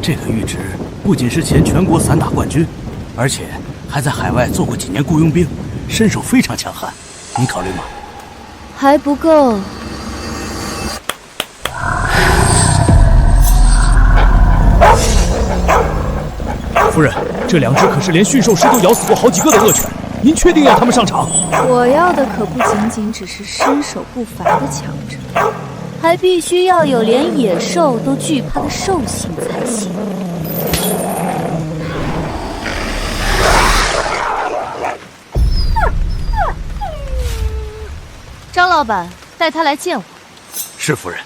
这个玉植不仅是前全国散打冠军，而且还在海外做过几年雇佣兵，身手非常强悍。你考虑吗？还不够。夫人，这两只可是连驯兽师都咬死过好几个的恶犬，您确定要他们上场？我要的可不仅仅只是身手不凡的强者，还必须要有连野兽都惧怕的兽性才行。张老板，带他来见我。是夫人。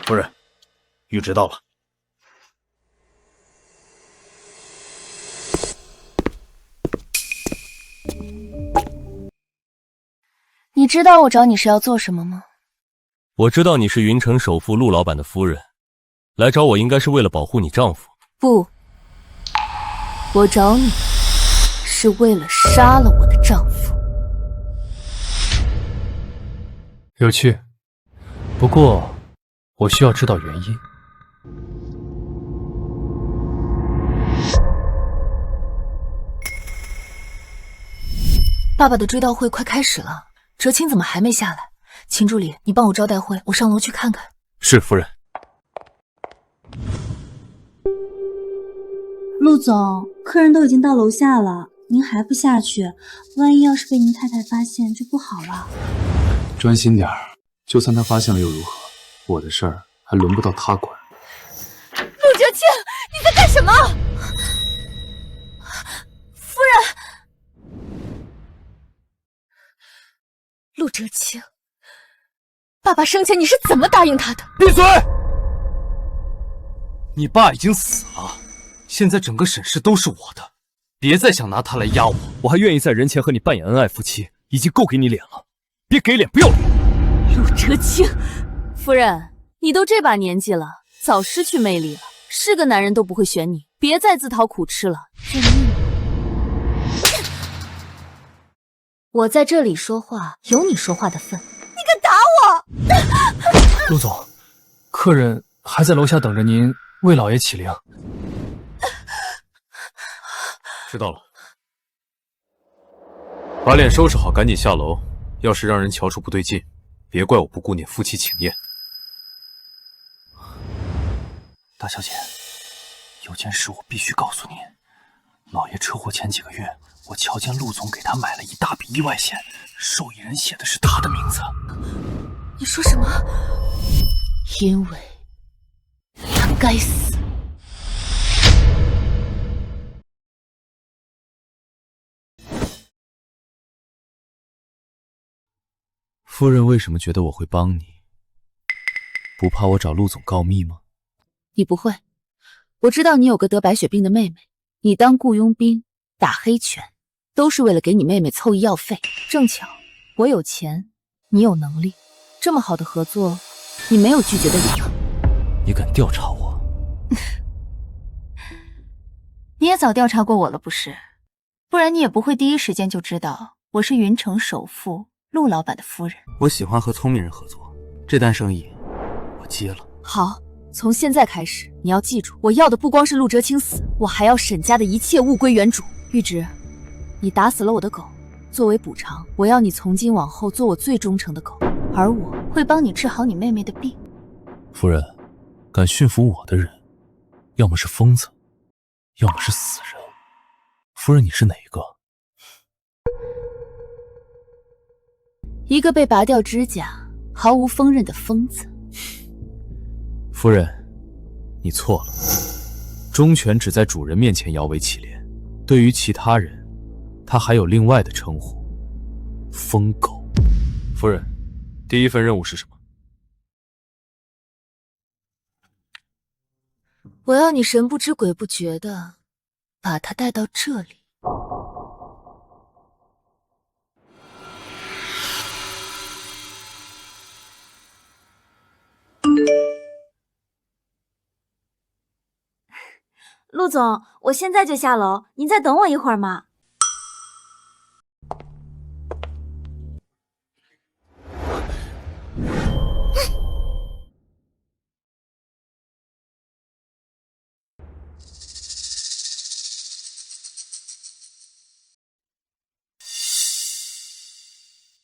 夫人，玉植到了。你知道我找你是要做什么吗？我知道你是云城首富陆老板的夫人，来找我应该是为了保护你丈夫。不，我找你是为了杀了我的丈夫。有趣，不过我需要知道原因。爸爸的追悼会快开始了，哲青怎么还没下来？秦助理，你帮我招待会，我上楼去看看。是夫人。陆总，客人都已经到楼下了，您还不下去，万一要是被您太太发现就不好了。专心点儿，就算他发现了又如何？我的事儿还轮不到他管。陆哲青，你在干什么？夫人，陆哲青，爸爸生前你是怎么答应他的？闭嘴！你爸已经死了，现在整个沈氏都是我的，别再想拿他来压我。我还愿意在人前和你扮演恩爱夫妻，已经够给你脸了，别给脸不要脸。陆哲青，夫人，你都这把年纪了，早失去魅力了，是个男人都不会选你，别再自讨苦吃了。认命吧。我在这里说话，有你说话的份。你敢打我！陆总，客人还在楼下等着您为老爷起灵。知道了，把脸收拾好，赶紧下楼。要是让人瞧出不对劲，别怪我不顾念夫妻情面。大小姐，有件事我必须告诉您。老爷车祸前几个月，我瞧见陆总给他买了一大笔意外险，受益人写的是他的名字。你说什么？因为他该死。夫人为什么觉得我会帮你？不怕我找陆总告密吗？你不会，我知道你有个得白血病的妹妹，你当雇佣兵打黑拳，都是为了给你妹妹凑医药费。正巧我有钱，你有能力，这么好的合作，你没有拒绝的理由。你敢调查我？你也早调查过我了不是？不然你也不会第一时间就知道我是云城首富陆老板的夫人。我喜欢和聪明人合作，这单生意我接了。好，从现在开始，你要记住，我要的不光是陆哲青死，我还要沈家的一切物归原主。玉植，你打死了我的狗，作为补偿，我要你从今往后做我最忠诚的狗，而我会帮你治好你妹妹的病。夫人，敢驯服我的人，要么是疯子，要么是死人。夫人，你是哪一个？一个被拔掉指甲、毫无锋刃的疯子。夫人，你错了。忠犬只在主人面前摇尾乞怜，对于其他人，它还有另外的称呼——疯狗。夫人，第一份任务是什么？我要你神不知鬼不觉的把他带到这里。陆总，我现在就下楼，您再等我一会儿嘛。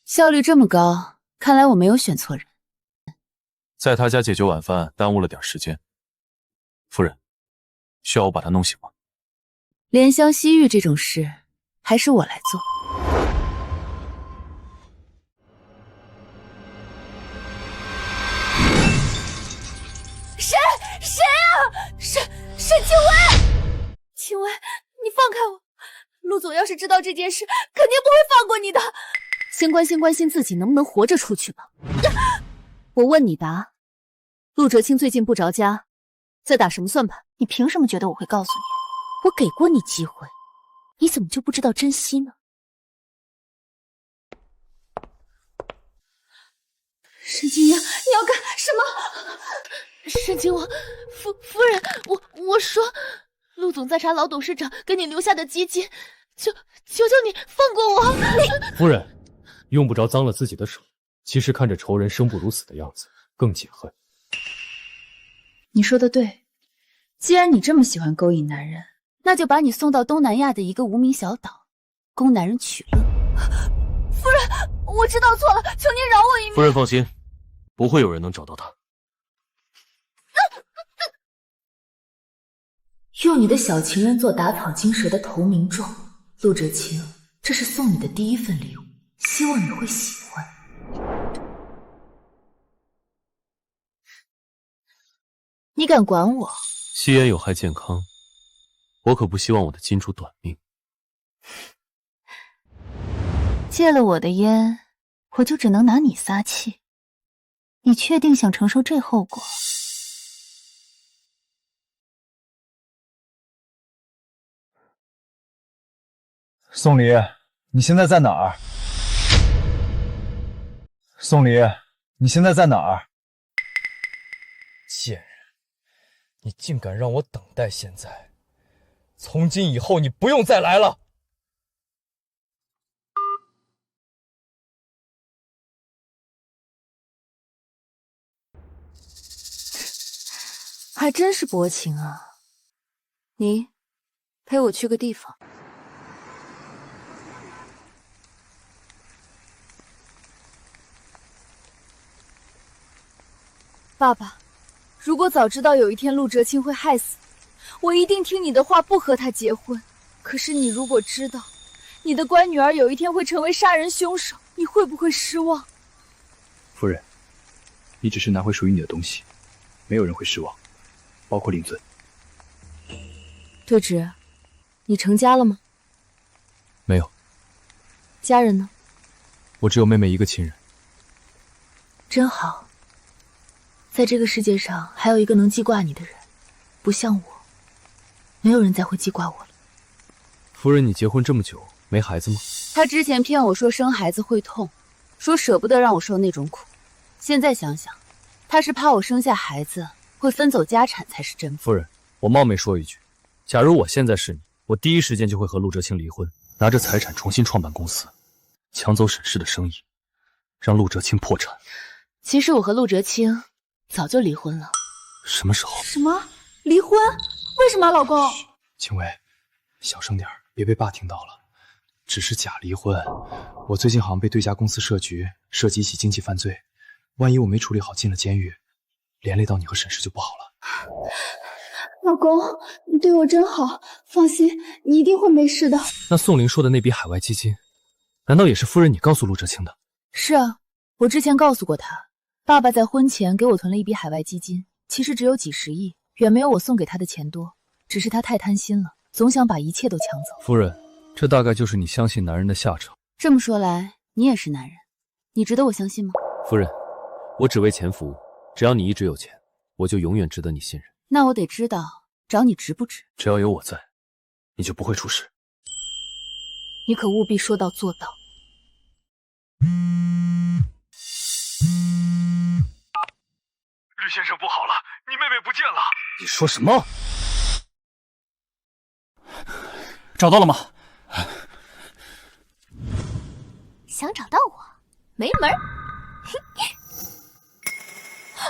效率这么高，看来我没有选错人。在他家解决晚饭耽误了点时间。夫人，需要我把他弄醒吗？怜香惜玉这种事，还是我来做。谁啊？沈清薇！清薇，你放开我！陆总要是知道这件事，肯定不会放过你的。先关心自己能不能活着出去吧。我问你答，陆哲清最近不着家，在打什么算盘？你凭什么觉得我会告诉你？我给过你机会，你怎么就不知道珍惜呢？沈清扬，你要干什么？沈清王，夫人，我说，陆总在查老董事长给你留下的基金，求你放过我！夫人，用不着脏了自己的手。其实看着仇人生不如死的样子，更解恨。你说的对，既然你这么喜欢勾引男人，那就把你送到东南亚的一个无名小岛，供男人取乐。夫人，我知道错了，求您饶我一命。夫人放心，不会有人能找到他。用你的小情人做打草惊蛇的投名状，陆哲清，这是送你的第一份礼物，希望你会喜欢。你敢管我？吸烟有害健康，我可不希望我的金主短命。戒了我的烟，我就只能拿你撒气。你确定想承受这后果？宋离，你现在在哪儿？宋离，你现在在哪儿？贱人，你竟敢让我等待！现在，从今以后你不用再来了。还真是薄情啊！你陪我去个地方。爸爸，如果早知道有一天陆哲清会害死我一定听你的话，不和他结婚。可是你如果知道你的乖女儿有一天会成为杀人凶手，你会不会失望？夫人，你只是拿回属于你的东西，没有人会失望，包括令尊。对直，你成家了吗？没有。家人呢？我只有妹妹一个亲人。真好。在这个世界上还有一个能记挂你的人，不像我，没有人再会记挂我了。夫人，你结婚这么久没孩子吗？他之前骗我说生孩子会痛，说舍不得让我受那种苦。现在想想，他是怕我生下孩子会分走家产才是真。夫人，我冒昧说一句，假如我现在是你，我第一时间就会和陆哲清离婚，拿着财产重新创办公司，抢走沈氏的生意，让陆哲清破产。其实我和陆哲清早就离婚了。什么时候？什么？离婚？为什么，老公？青薇，小声点，别被爸听到了。只是假离婚，我最近好像被对家公司设局，涉及一起经济犯罪，万一我没处理好进了监狱，连累到你和沈氏就不好了。老公，你对我真好，放心，你一定会没事的。那宋玲说的那笔海外基金，难道也是夫人你告诉陆哲清的？是啊，我之前告诉过他，爸爸在婚前给我存了一笔海外基金，其实只有几十亿，远没有我送给他的钱多，只是他太贪心了，总想把一切都抢走。夫人，这大概就是你相信男人的下场。这么说来，你也是男人，你值得我相信吗？夫人，我只为钱服务，只要你一直有钱，我就永远值得你信任。那我得知道找你值不值。只要有我在，你就不会出事。你可务必说到做到。吕先生不好了，你妹妹不见了！你说什么？找到了吗？想找到我，没门儿！啊，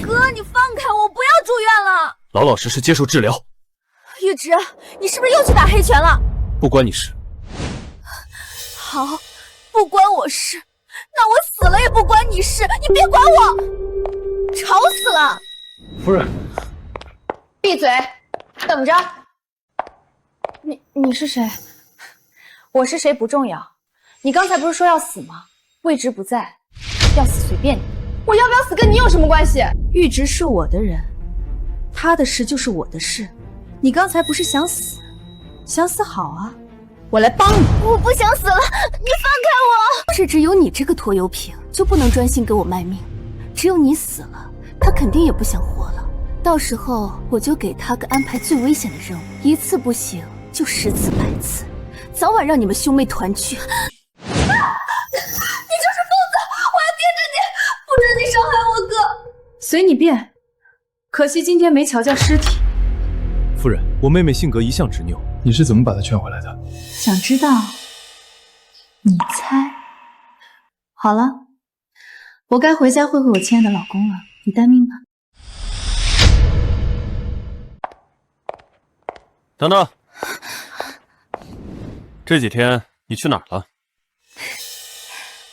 哥，你放开我，不要住院了！老老实实接受治疗。玉芝，你是不是又去打黑拳了？不关你事。好，不关我事，那我死了也不关你事，你别管我！吵死了！夫人，闭嘴，等着。你是谁？我是谁不重要，你刚才不是说要死吗？位置不在，要死随便你。我要不要死跟你有什么关系？玉芝是我的人，她的事就是我的事。你刚才不是想死？想死好啊，我来帮你。我不想死了，你放开我！是只有你这个拖油瓶就不能专心给我卖命，只有你死了，他肯定也不想活了。到时候我就给他个安排最危险的任务，一次不行就10次100次，早晚让你们兄妹团聚。你就是疯子！我要盯着你，不准你伤害我哥！随你便，可惜今天没瞧见尸体。夫人，我妹妹性格一向执拗，你是怎么把她劝回来的？想知道？你猜。好了，我该回家会会我亲爱的老公了，你待命吧。等等，这几天你去哪儿了？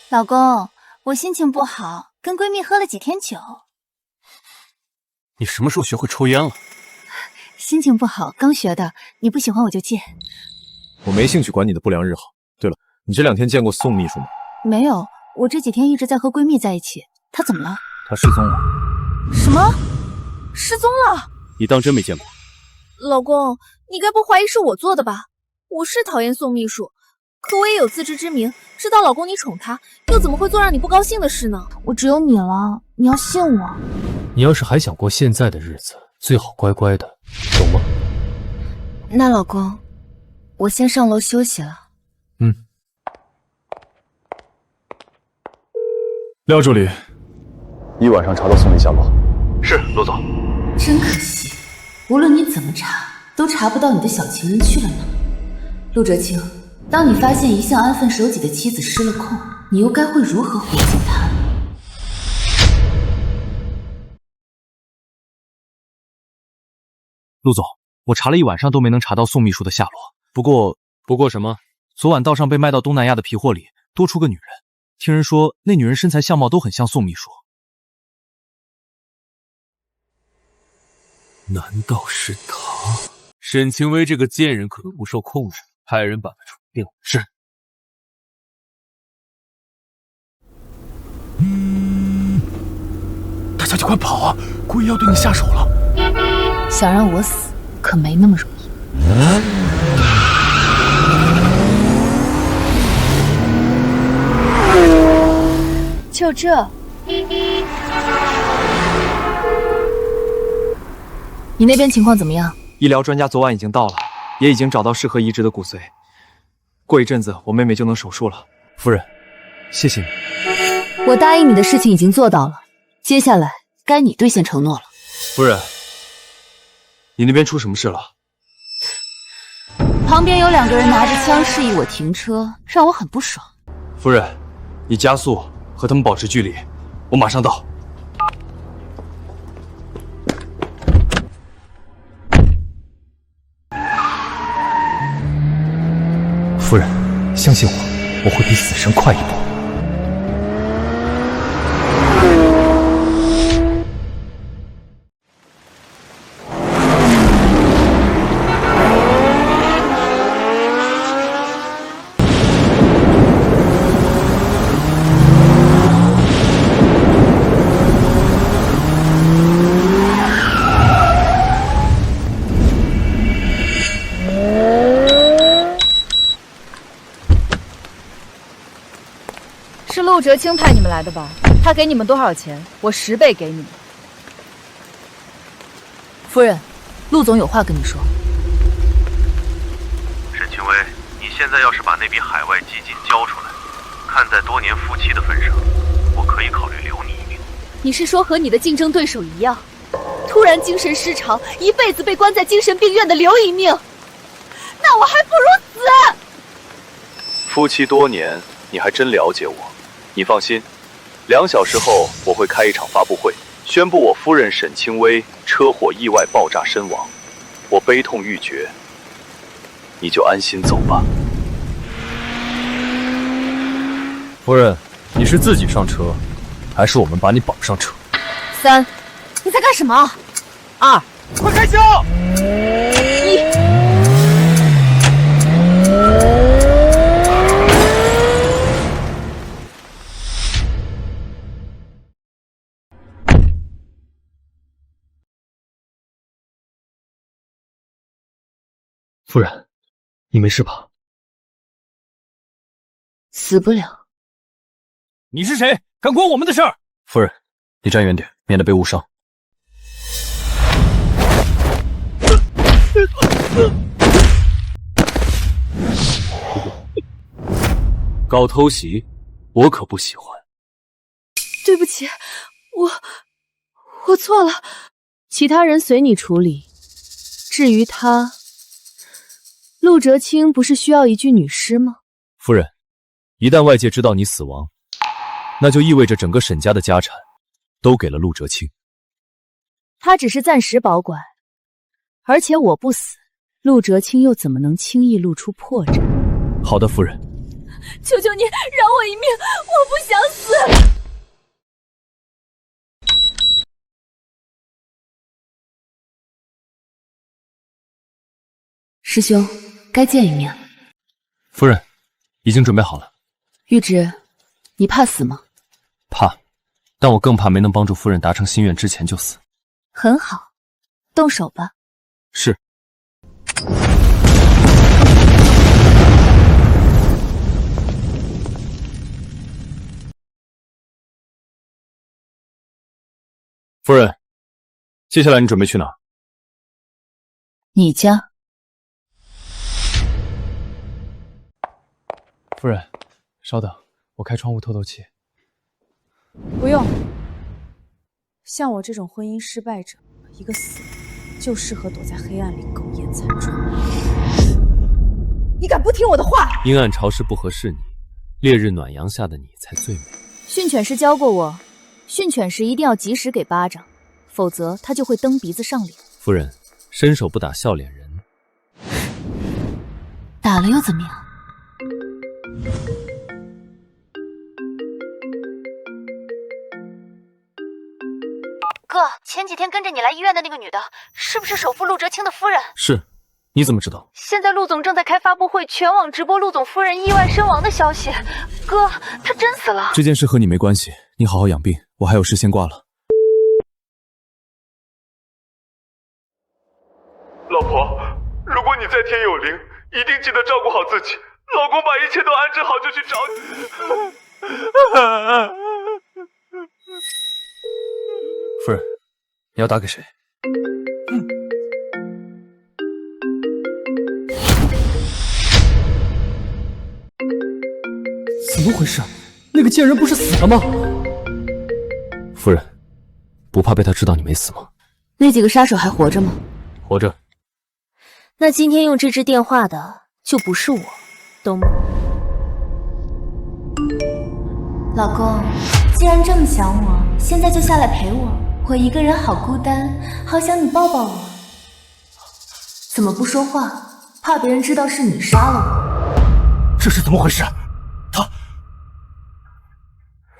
老公，我心情不好，跟闺蜜喝了几天酒。你什么时候学会抽烟了？心情不好，刚学的，你不喜欢我就戒。我没兴趣管你的不良嗜好。对了，你这2天见过宋秘书吗？没有，我这几天一直在和闺蜜在一起。她怎么了？她失踪了。什么？失踪了？你当真没见过？老公，你该不怀疑是我做的吧？我是讨厌宋秘书，可我也有自知之明，知道老公你宠她，又怎么会做让你不高兴的事呢？我只有你了，你要信我。你要是还想过现在的日子，最好乖乖的，懂吗？那老公，我先上楼休息了。廖助理，一晚上查到宋丽下落。是，陆总。真可惜，无论你怎么查，都查不到你的小情人去了呢。陆哲清，当你发现一向安分守己的妻子失了控，你又该会如何回敬她？陆总，我查了一晚上都没能查到宋秘书的下落。不过什么？昨晚道上被卖到东南亚的皮货里多出个女人，听人说那女人身材相貌都很像宋秘书。难道是他？沈清微这个贱人可能不受控制，派人把他处定。是。大小姐快跑啊！故意要对你下手了。想让我死，可没那么容易。就这？你那边情况怎么样？医疗专家昨晚已经到了，也已经找到适合移植的骨髓。过一阵子，我妹妹就能手术了。夫人，谢谢你。我答应你的事情已经做到了，接下来该你兑现承诺了。夫人，你那边出什么事了？旁边有2个人拿着枪示意我停车，让我很不爽。夫人，你加速，和他们保持距离，我马上到。夫人，相信我，我会比死神快一步。是陆哲清派你们来的吧？他给你们多少钱，我10倍给你们。夫人，陆总有话跟你说。沈清微，你现在要是把那笔海外基金交出来，看在多年夫妻的份上，我可以考虑留你一命。你是说和你的竞争对手一样，突然精神失常，一辈子被关在精神病院的留一命？那我还不如死！夫妻多年，你还真了解我。你放心，2小时后我会开一场发布会，宣布我夫人沈清微车祸意外爆炸身亡。我悲痛欲绝，你就安心走吧。夫人，你是自己上车，还是我们把你绑上车？3，你在干什么？2，快开枪！1。夫人，你没事吧？死不了。你是谁？敢管我们的事儿？夫人，你站远点，免得被误伤。搞偷袭，我可不喜欢。对不起，我错了。其他人随你处理。至于他，陆哲清不是需要一具女尸吗？夫人，一旦外界知道你死亡，那就意味着整个沈家的家产都给了陆哲清。他只是暂时保管，而且我不死，陆哲清又怎么能轻易露出破绽？好的，夫人。求求你，饶我一命，我不想死。师兄，该见一面了。夫人，已经准备好了。玉芝，你怕死吗？怕，但我更怕没能帮助夫人达成心愿之前就死。很好，动手吧。是。夫人，接下来你准备去哪？你家。夫人，稍等，我开窗户透透气。不用，像我这种婚姻失败者，一个死人就适合躲在黑暗里苟延残喘。你敢不听我的话？阴暗潮湿不合适你，烈日暖阳下的你才最美。训犬师教过我，训犬时一定要及时给巴掌，否则他就会蹬鼻子上脸。夫人，伸手不打笑脸人。打了又怎么样？哥，前几天跟着你来医院的那个女的，是不是首富陆哲清的夫人？是，你怎么知道？现在陆总正在开发布会，全网直播陆总夫人意外身亡的消息。哥，她真死了？这件事和你没关系，你好好养病，我还有事先挂了。老婆，如果你在天有灵，一定记得照顾好自己。老公把一切都安置好就去找你。夫人，你要打给谁？怎么回事？那个贱人不是死了吗？夫人，不怕被他知道你没死吗？那几个杀手还活着吗？活着。那今天用这支电话的就不是我，懂吗？老公，既然这么想我，现在就下来陪我。我一个人好孤单，好想你抱抱我。怎么不说话？怕别人知道是你杀了我？这是怎么回事？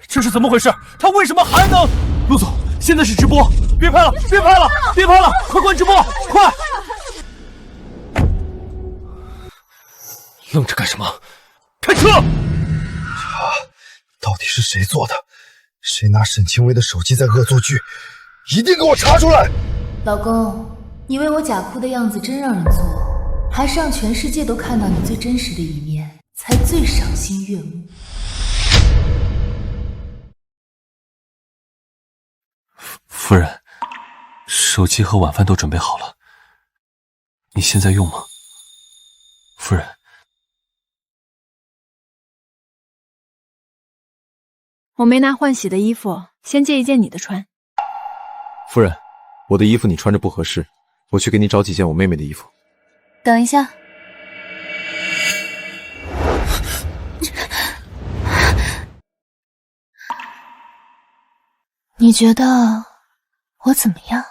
这是怎么回事？他为什么还能？陆总，现在是直播，别拍了，别拍了，别拍了，快关直播，快！愣着干什么？开车！到底是谁做的？谁拿沈清微的手机在恶作剧？一定给我查出来！老公，你为我假哭的样子真让人作呕，还是让全世界都看到你最真实的一面，才最赏心悦目。夫人，手机和晚饭都准备好了，你现在用吗？夫人。我没拿换洗的衣服，先借一件你的穿。夫人，我的衣服你穿着不合适，我去给你找几件我妹妹的衣服。等一下，你觉得我怎么样？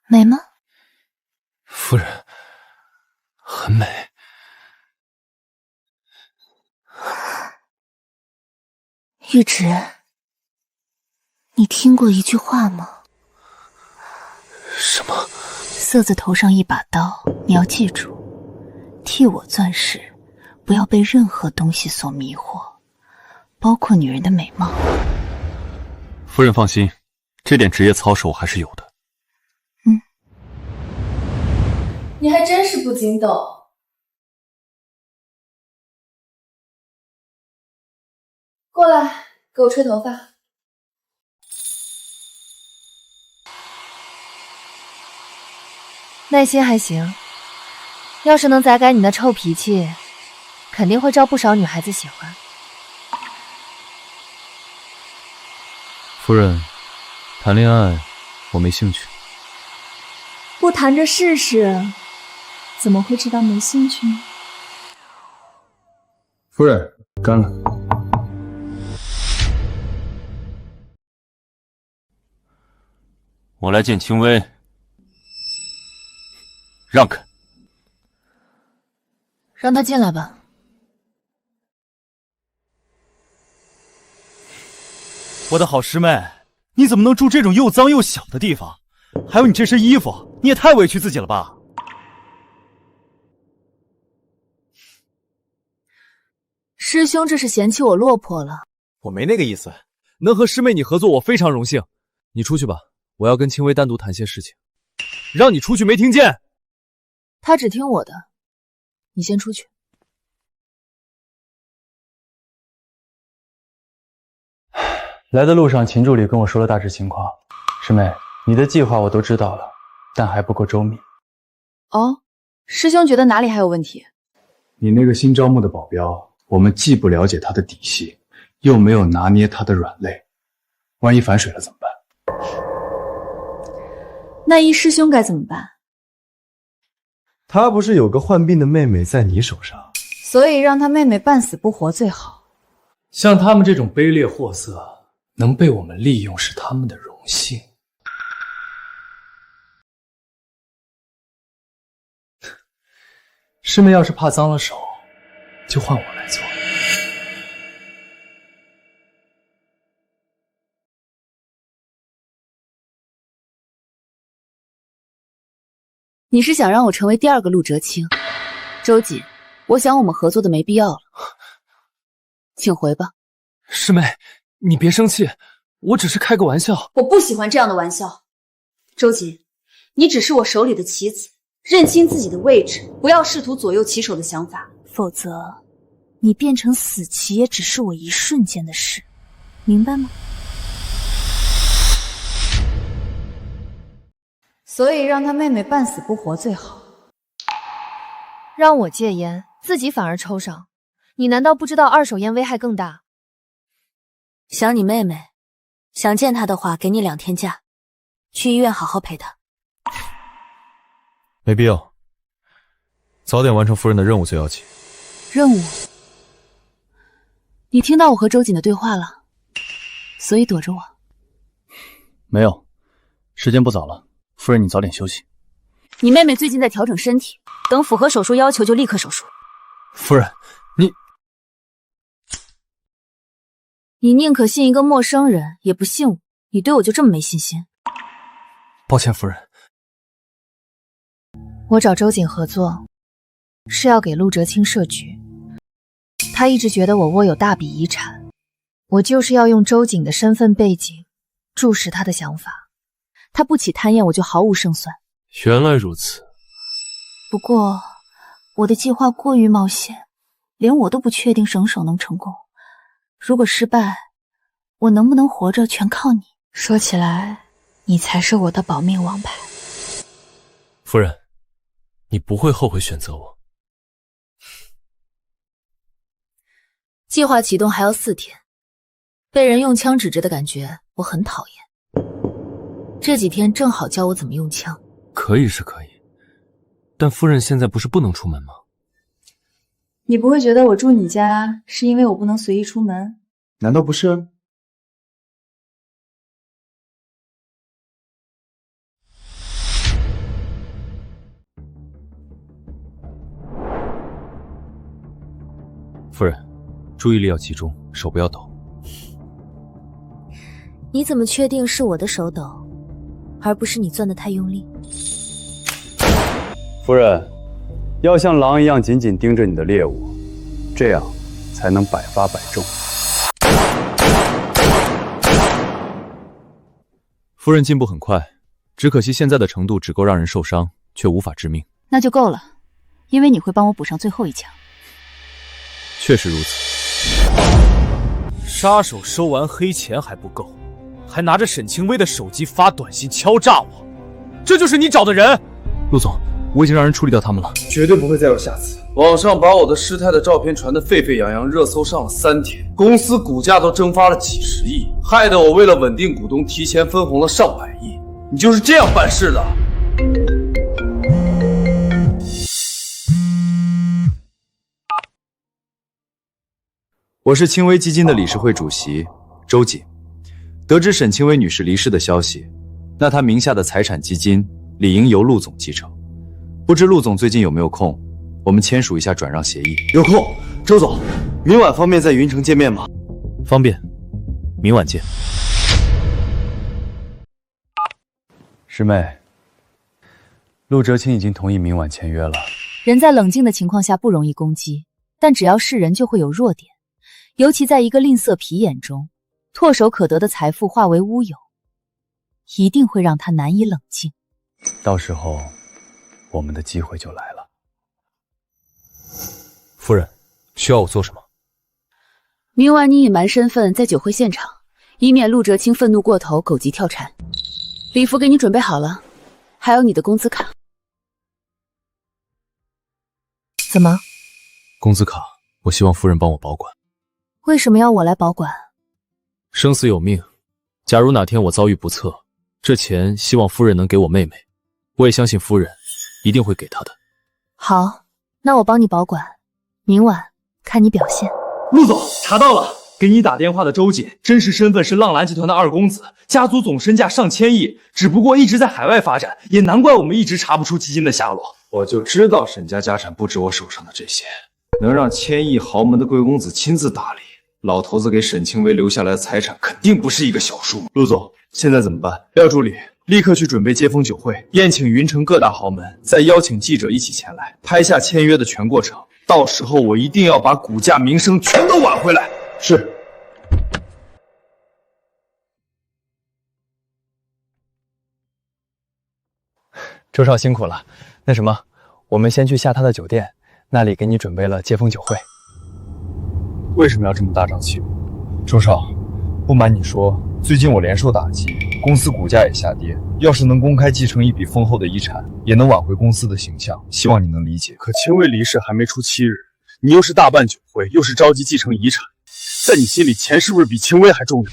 美吗？夫人，很美。玉植，你听过一句话吗？什么？色字头上一把刀，你要记住，替我钻石，不要被任何东西所迷惑，包括女人的美貌。夫人放心，这点职业操守我还是有的。你还真是不禁斗。过来，给我吹头发。耐心还行，要是能宰改你那臭脾气，肯定会招不少女孩子喜欢。夫人，谈恋爱我没兴趣。不谈着试试，怎么会知道没兴趣呢？夫人，干了。我来见清微。让开。让他进来吧。我的好师妹，你怎么能住这种又脏又小的地方？还有你这身衣服，你也太委屈自己了吧！师兄这是嫌弃我落魄了。我没那个意思，能和师妹你合作，我非常荣幸。你出去吧，我要跟清微单独谈些事情。让你出去没听见？他只听我的，你先出去。来的路上，秦助理跟我说了大致情况。师妹，你的计划我都知道了，但还不够周密。哦，师兄觉得哪里还有问题？你那个新招募的保镖，我们既不了解他的底细，又没有拿捏他的软肋，万一反水了怎么办？那一师兄该怎么办？他不是有个患病的妹妹在你手上，所以让他妹妹半死不活最好。像他们这种卑劣货色，能被我们利用是他们的荣幸。师妹要是怕脏了手，就换我来做。你是想让我成为第二个陆哲清？周瑾，我想我们合作的没必要了，请回吧。师妹，你别生气，我只是开个玩笑。我不喜欢这样的玩笑。周瑾，你只是我手里的棋子，认清自己的位置，不要试图左右棋手的想法，否则你变成死棋也只是我一瞬间的事，明白吗？所以让他妹妹半死不活最好。让我戒烟，自己反而抽上，你难道不知道二手烟危害更大？想你妹妹，想见她的话，给你2天假，去医院好好陪她。没必要，早点完成夫人的任务最要紧。任务？你听到我和周瑾的对话了，所以躲着我？没有，时间不早了，夫人你早点休息。你妹妹最近在调整身体，等符合手术要求就立刻手术。夫人，你宁可信一个陌生人，也不信我，你对我就这么没信心？抱歉，夫人。我找周瑾合作，是要给陆哲清设局。他一直觉得我握有大笔遗产，我就是要用周瑾的身份背景，注视他的想法。他不起贪厌，我就毫无胜算。原来如此。不过，我的计划过于冒险，连我都不确定什么时候能成功。如果失败，我能不能活着全靠你。说起来，你才是我的保命王牌。夫人，你不会后悔选择我。计划启动还要4天，被人用枪指着的感觉我很讨厌。这几天正好教我怎么用枪。可以是可以，但夫人现在不是不能出门吗？你不会觉得我住你家是因为我不能随意出门？难道不是？夫人，注意力要集中，手不要抖。你怎么确定是我的手抖，而不是你攥得太用力？夫人，要像狼一样紧紧盯着你的猎物，这样才能百发百中。夫人进步很快，只可惜现在的程度只够让人受伤，却无法致命。那就够了，因为你会帮我补上最后一枪。确实如此。杀手收完黑钱还不够，还拿着沈清微的手机发短信敲诈我，这就是你找的人？陆总，我已经让人处理掉他们了，绝对不会再有下次。网上把我的失态的照片传得沸沸扬扬，热搜上了3天，公司股价都蒸发了几十亿，害得我为了稳定股东提前分红了上百亿。你就是这样办事的？我是清微基金的理事会主席周瑾。得知沈清微女士离世的消息，那她名下的财产基金理应由陆总继承。不知陆总最近有没有空？我们签署一下转让协议。有空，周总，明晚方便在云城见面吗？方便，明晚见。师妹，陆哲清已经同意明晚签约了。人在冷静的情况下不容易攻击，但只要是人就会有弱点，尤其在一个吝啬皮眼中，唾手可得的财富化为乌有，一定会让他难以冷静。到时候，我们的机会就来了。夫人，需要我做什么？明晚你隐瞒身份在酒会现场，以免陆哲清愤怒过头狗急跳蝉。礼服给你准备好了，还有你的工资卡。怎么？工资卡，我希望夫人帮我保管。为什么要我来保管？生死有命，假如哪天我遭遇不测，这钱希望夫人能给我妹妹，我也相信夫人一定会给她的。好，那我帮你保管，明晚看你表现。陆总，查到了，给你打电话的周瑾，真实身份是浪兰集团的二公子，家族总身价上千亿，只不过一直在海外发展，也难怪我们一直查不出基金的下落。我就知道沈家家产不止我手上的这些，能让千亿豪门的贵公子亲自打理，老头子给沈清微留下来的财产肯定不是一个小数目。陆总，现在怎么办？廖助理，立刻去准备接风酒会，宴请云城各大豪门，再邀请记者一起前来，拍下签约的全过程。到时候我一定要把股价名声全都挽回来。是。周少辛苦了，那什么，我们先去下榻的酒店，那里给你准备了接风酒会。为什么要这么大张旗鼓？周少，不瞒你说，最近我连受打击，公司股价也下跌。要是能公开继承一笔丰厚的遗产，也能挽回公司的形象，希望你能理解。可清微离世还没出7日，你又是大办酒会，又是着急继承遗产，在你心里，钱是不是比清微还重要？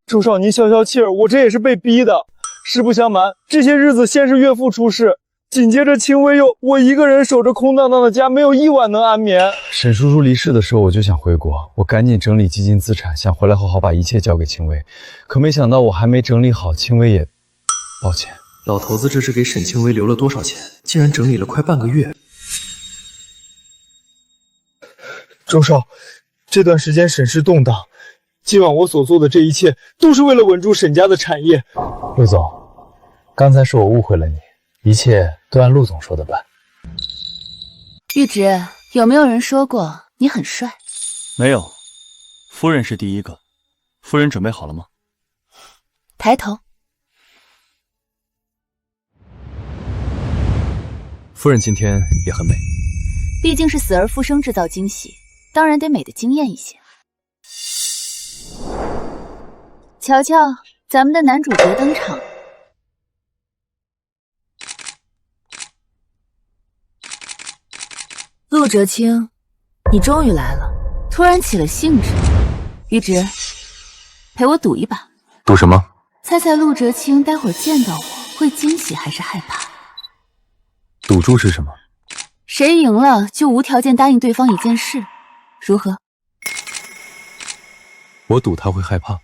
周少，您消消气儿，我这也是被逼的。实不相瞒，这些日子先是岳父出事，紧接着清微又我一个人守着空荡荡的家，没有一晚能安眠。沈叔叔离世的时候，我就想回国，我赶紧整理基金资产，想回来好好把一切交给清微。可没想到我还没整理好，清微也……抱歉。老头子这是给沈清微留了多少钱？竟然整理了快半个月。周少，这段时间沈氏动荡，今晚我所做的这一切都是为了稳住沈家的产业。陆总，刚才是我误会了你，一切都按陆总说的办。玉植，有没有人说过你很帅？没有，夫人是第一个。夫人准备好了吗？抬头。夫人今天也很美。毕竟是死而复生制造惊喜，当然得美得惊艳一些。瞧瞧，咱们的男主角登场。陆哲清，你终于来了，突然起了兴致。玉植，陪我赌一把。赌什么？猜猜陆哲清待会儿见到我会惊喜还是害怕？赌注是什么？谁赢了就无条件答应对方一件事，如何？我赌他会害怕。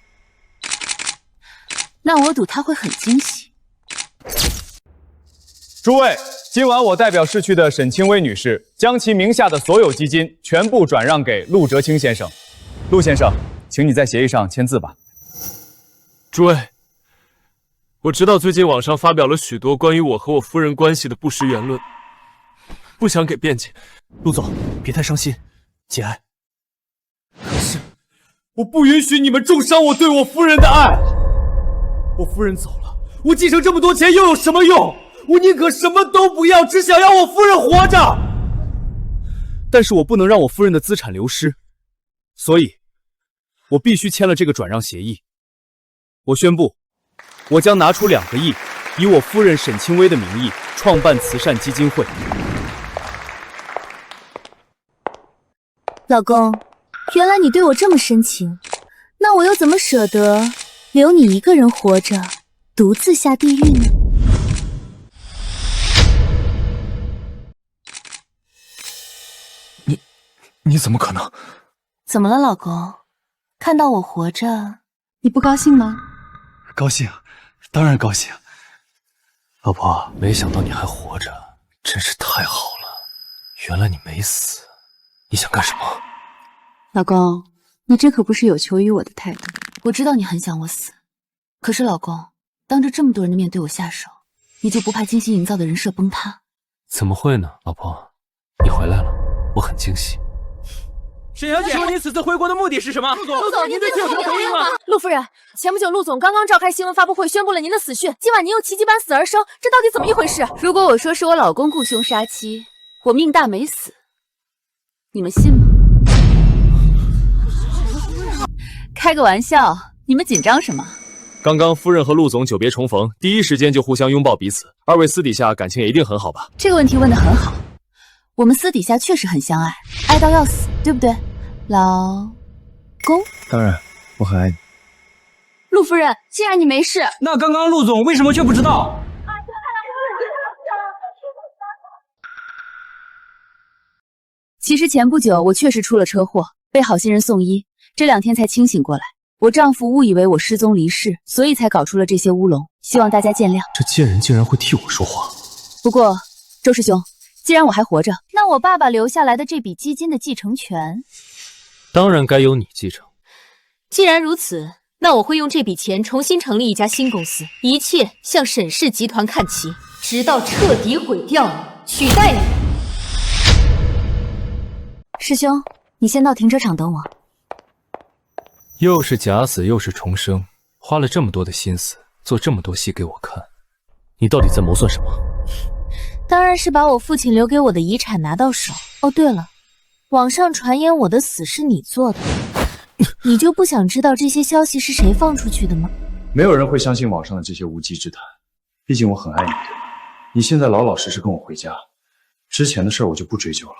那我赌他会很惊喜。诸位，今晚我代表逝去的沈清微女士，将其名下的所有基金全部转让给陆哲清先生。陆先生，请你在协议上签字吧。诸位，我知道最近网上发表了许多关于我和我夫人关系的不实言论，不想给辩解。陆总，别太伤心，节哀。可是，我不允许你们重伤我对我夫人的爱。我夫人走了，我继承这么多钱又有什么用？我宁可什么都不要，只想要我夫人活着。但是我不能让我夫人的资产流失，所以，我必须签了这个转让协议。我宣布，我将拿出2个亿，以我夫人沈清微的名义创办慈善基金会。老公，原来你对我这么深情，那我又怎么舍得留你一个人活着，独自下地狱呢？你怎么可能？怎么了，老公？看到我活着，你不高兴吗？高兴，当然高兴。老婆，没想到你还活着，真是太好了。原来你没死，你想干什么？老公，你这可不是有求于我的态度。我知道你很想我死，可是老公，当着这么多人的面对我下手，你就不怕精心营造的人设崩塌？怎么会呢，老婆，你回来了，我很惊喜。沈小姐，请问您此次回国的目的是什么？陆总，您对此有什么回应吗？陆夫人，前不久陆总刚刚召开新闻发布会，宣布了您的死讯。今晚您又奇迹般死而生，这到底怎么一回事？如果我说是我老公雇凶杀妻，我命大没死，你们信吗？开个玩笑，你们紧张什么？刚刚夫人和陆总久别重逢，第一时间就互相拥抱彼此，二位私底下感情也一定很好吧？这个问题问得很好，我们私底下确实很相爱，爱到要死，对不对，老公？当然，我很爱你。陆夫人，既然你没事，那刚刚陆总为什么却不知道？其实前不久我确实出了车祸，被好心人送医，这2天才清醒过来。我丈夫误以为我失踪离世，所以才搞出了这些乌龙，希望大家见谅。这贱人竟然会替我说话。不过，周师兄，既然我还活着，那我爸爸留下来的这笔基金的继承权，当然该由你继承。既然如此，那我会用这笔钱重新成立一家新公司，一切向沈氏集团看齐，直到彻底毁掉你，取代你。师兄，你先到停车场等我。又是假死又是重生，花了这么多的心思，做这么多戏给我看，你到底在谋算什么？当然是把我父亲留给我的遗产拿到手。哦，对了，网上传言我的死是你做的，你就不想知道这些消息是谁放出去的吗？没有人会相信网上的这些无稽之谈，毕竟我很爱你，对吧？你现在老老实实跟我回家，之前的事儿我就不追究了。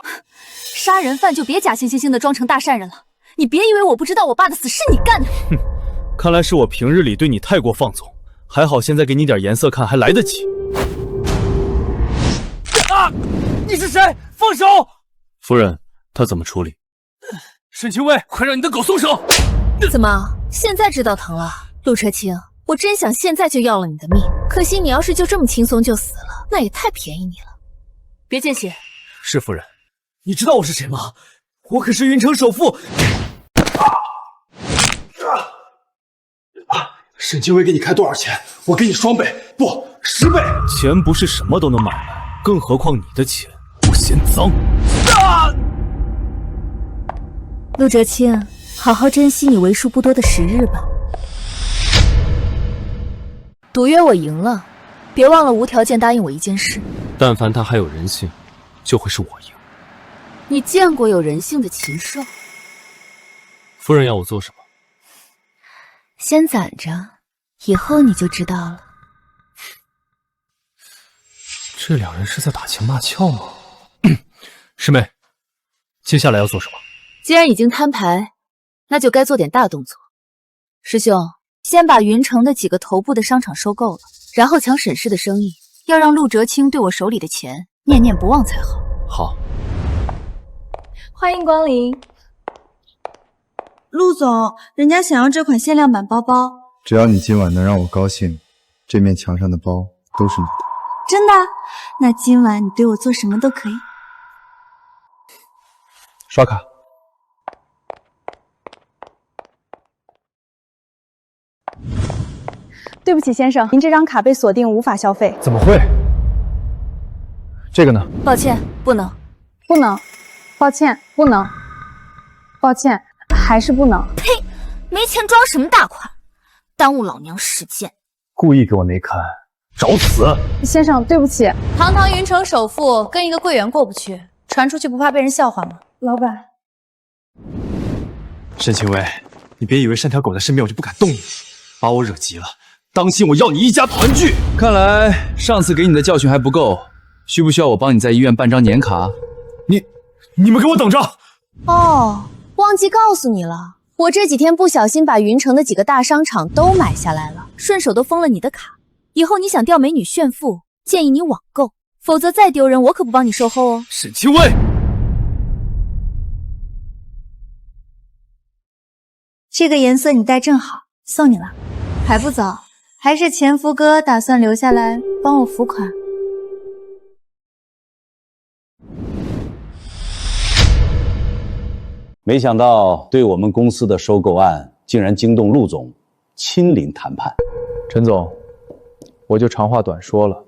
杀人犯就别假惺惺的装成大善人了，你别以为我不知道我爸的死是你干的。哼，看来是我平日里对你太过放纵，还好现在给你点颜色看还来得及。啊！你是谁？放手！夫人，他怎么处理？沈清微，快让你的狗松手！怎么，现在知道疼了？陆车清，我真想现在就要了你的命，可惜你要是就这么轻松就死了，那也太便宜你了。别见血。是夫人。你知道我是谁吗？我可是云城首富。沈清微给你开多少钱？我给你双倍，不10倍。钱不是什么都能买来，更何况你的钱，我嫌脏。陆哲清，好好珍惜你为数不多的时日吧。赌约我赢了，别忘了无条件答应我一件事。但凡他还有人性，就会是我赢。你见过有人性的禽兽？夫人要我做什么？先攒着，以后你就知道了。这2人是在打情骂俏吗？师妹，接下来要做什么？既然已经摊牌，那就该做点大动作。师兄，先把云城的几个头部的商场收购了，然后抢沈氏的生意，要让陆哲清对我手里的钱念念不忘才好。好。欢迎光临，陆总，人家想要这款限量版包包。只要你今晚能让我高兴，这面墙上的包都是你的。真的？那今晚你对我做什么都可以。刷卡。对不起，先生，您这张卡被锁定，无法消费。怎么会？这个呢？抱歉，不能。不能。抱歉，不能。抱歉，还是不能。呸！没钱装什么大款，耽误老娘时间。故意给我内看，找死！先生，对不起。堂堂云城首富跟一个柜员过不去，传出去不怕被人笑话吗？老板。沈清微，你别以为单条狗在身边我就不敢动你，把我惹急了，当心我要你一家团聚！看来上次给你的教训还不够，需不需要我帮你在医院办张年卡？你们给我等着！哦，忘记告诉你了，我这几天不小心把云城的几个大商场都买下来了，顺手都封了你的卡。以后你想钓美女炫富，建议你网购，否则再丢人我可不帮你售后哦。沈清微，这个颜色你戴正好，送你了。还不走？还是前夫哥打算留下来帮我付款？没想到对我们公司的收购案竟然惊动陆总亲临谈判。陈总，我就长话短说了，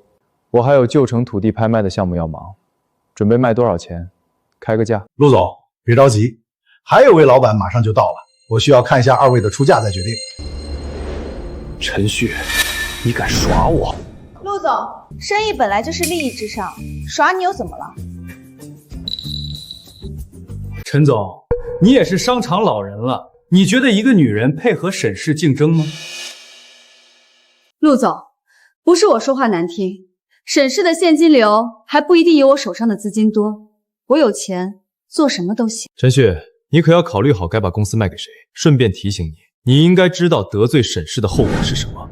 我还有旧城土地拍卖的项目要忙，准备卖多少钱？开个价。陆总，别着急，还有位老板马上就到了，我需要看一下二位的出价再决定。陈旭，你敢耍我？陆总，生意本来就是利益至上，耍你又怎么了？陈总，你也是商场老人了，你觉得一个女人配合沈氏竞争吗？陆总，不是我说话难听，沈氏的现金流还不一定有我手上的资金多，我有钱做什么都行。陈旭，你可要考虑好该把公司卖给谁。顺便提醒你，你应该知道得罪沈氏的后果是什么。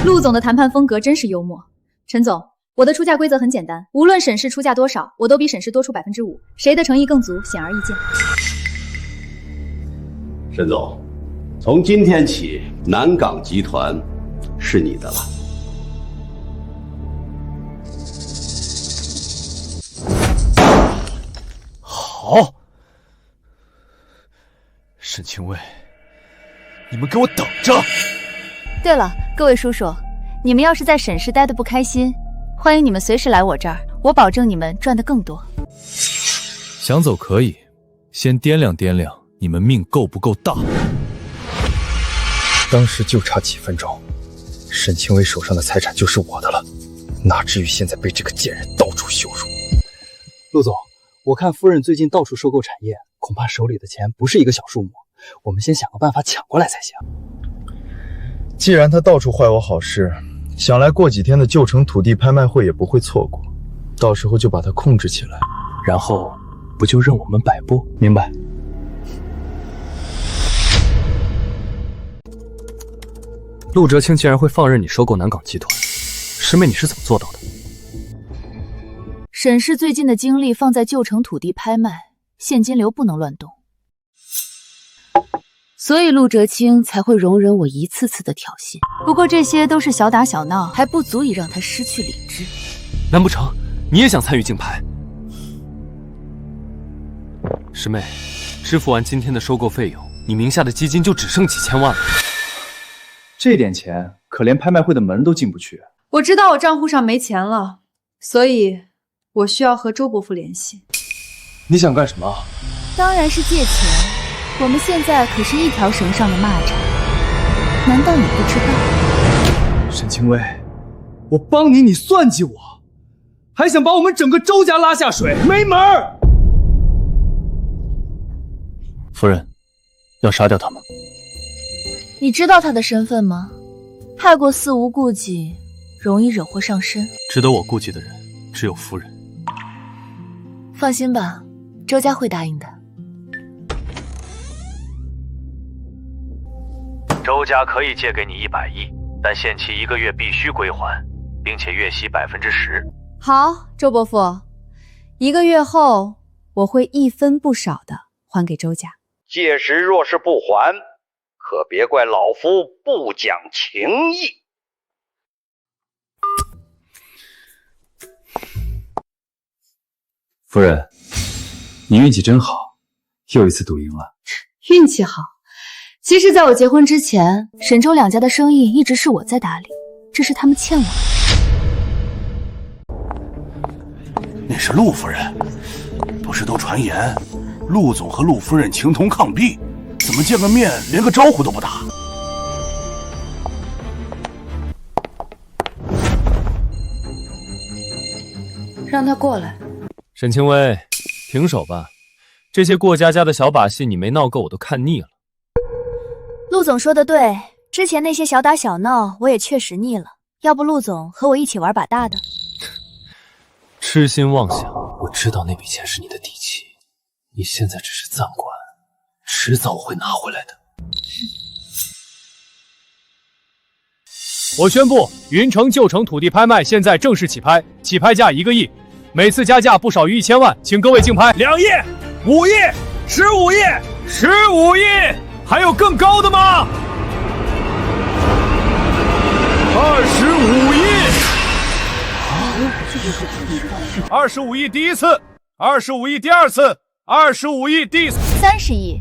陆总的谈判风格真是幽默。陈总，我的出价规则很简单，无论沈氏出价多少，我都比沈氏多出5%，谁的诚意更足，显而易见。沈总，从今天起，南港集团是你的了。好，沈清微，你们给我等着！对了，各位叔叔，你们要是在沈氏待得不开心，欢迎你们随时来我这儿，我保证你们赚得更多。想走可以，先掂量掂量你们命够不够大。当时就差几分钟，沈清微手上的财产就是我的了，哪至于现在被这个贱人到处羞辱。陆总，我看夫人最近到处收购产业，恐怕手里的钱不是一个小数目，我们先想个办法抢过来才行。既然他到处坏我好事，想来过几天的旧城土地拍卖会也不会错过，到时候就把他控制起来，然后不就任我们摆布？明白。陆哲清竟然会放任你收购南港集团，师妹你是怎么做到的？沈氏最近的精力放在旧城土地拍卖，现金流不能乱动，所以陆哲清才会容忍我一次次的挑衅。不过这些都是小打小闹，还不足以让他失去理智。难不成你也想参与竞拍？师妹，支付完今天的收购费用，你名下的基金就只剩几千万了。这点钱可连拍卖会的门都进不去。我知道我账户上没钱了，所以我需要和周伯父联系。你想干什么？当然是借钱。我们现在可是一条绳上的蚂蚱，难道你不知道？沈清微，我帮你，你算计我，还想把我们整个周家拉下水，没门儿！夫人，要杀掉他们。你知道他的身份吗？太过肆无顾忌，容易惹祸上身。值得我顾忌的人，只有夫人。放心吧，周家会答应的。周家可以借给你100亿，但限期1个月必须归还，并且月息10%。好，周伯父，1个月后我会1分不少的还给周家。届时若是不还，可别怪老夫不讲情义。夫人，你运气真好，又一次赌赢了。运气好。其实在我结婚之前，沈周两家的生意一直是我在打理，这是他们欠我的。那是陆夫人，不是都传言陆总和陆夫人情同伉俪，怎么见个面连个招呼都不打？让他过来。沈清微，停手吧，这些过家家的小把戏你没闹够我都看腻了。陆总说的对，之前那些小打小闹我也确实腻了，要不陆总和我一起玩把大的？痴心妄想。我知道那笔钱是你的底气，你现在只是暂管，迟早我会拿回来的。我宣布，云城旧城土地拍卖现在正式起拍，起拍价1个亿，每次加价不少于1000万，请各位竞拍。2亿、5亿、15亿、15亿，还有更高的吗？25亿，25亿第一次，25亿第二次，25亿第30亿。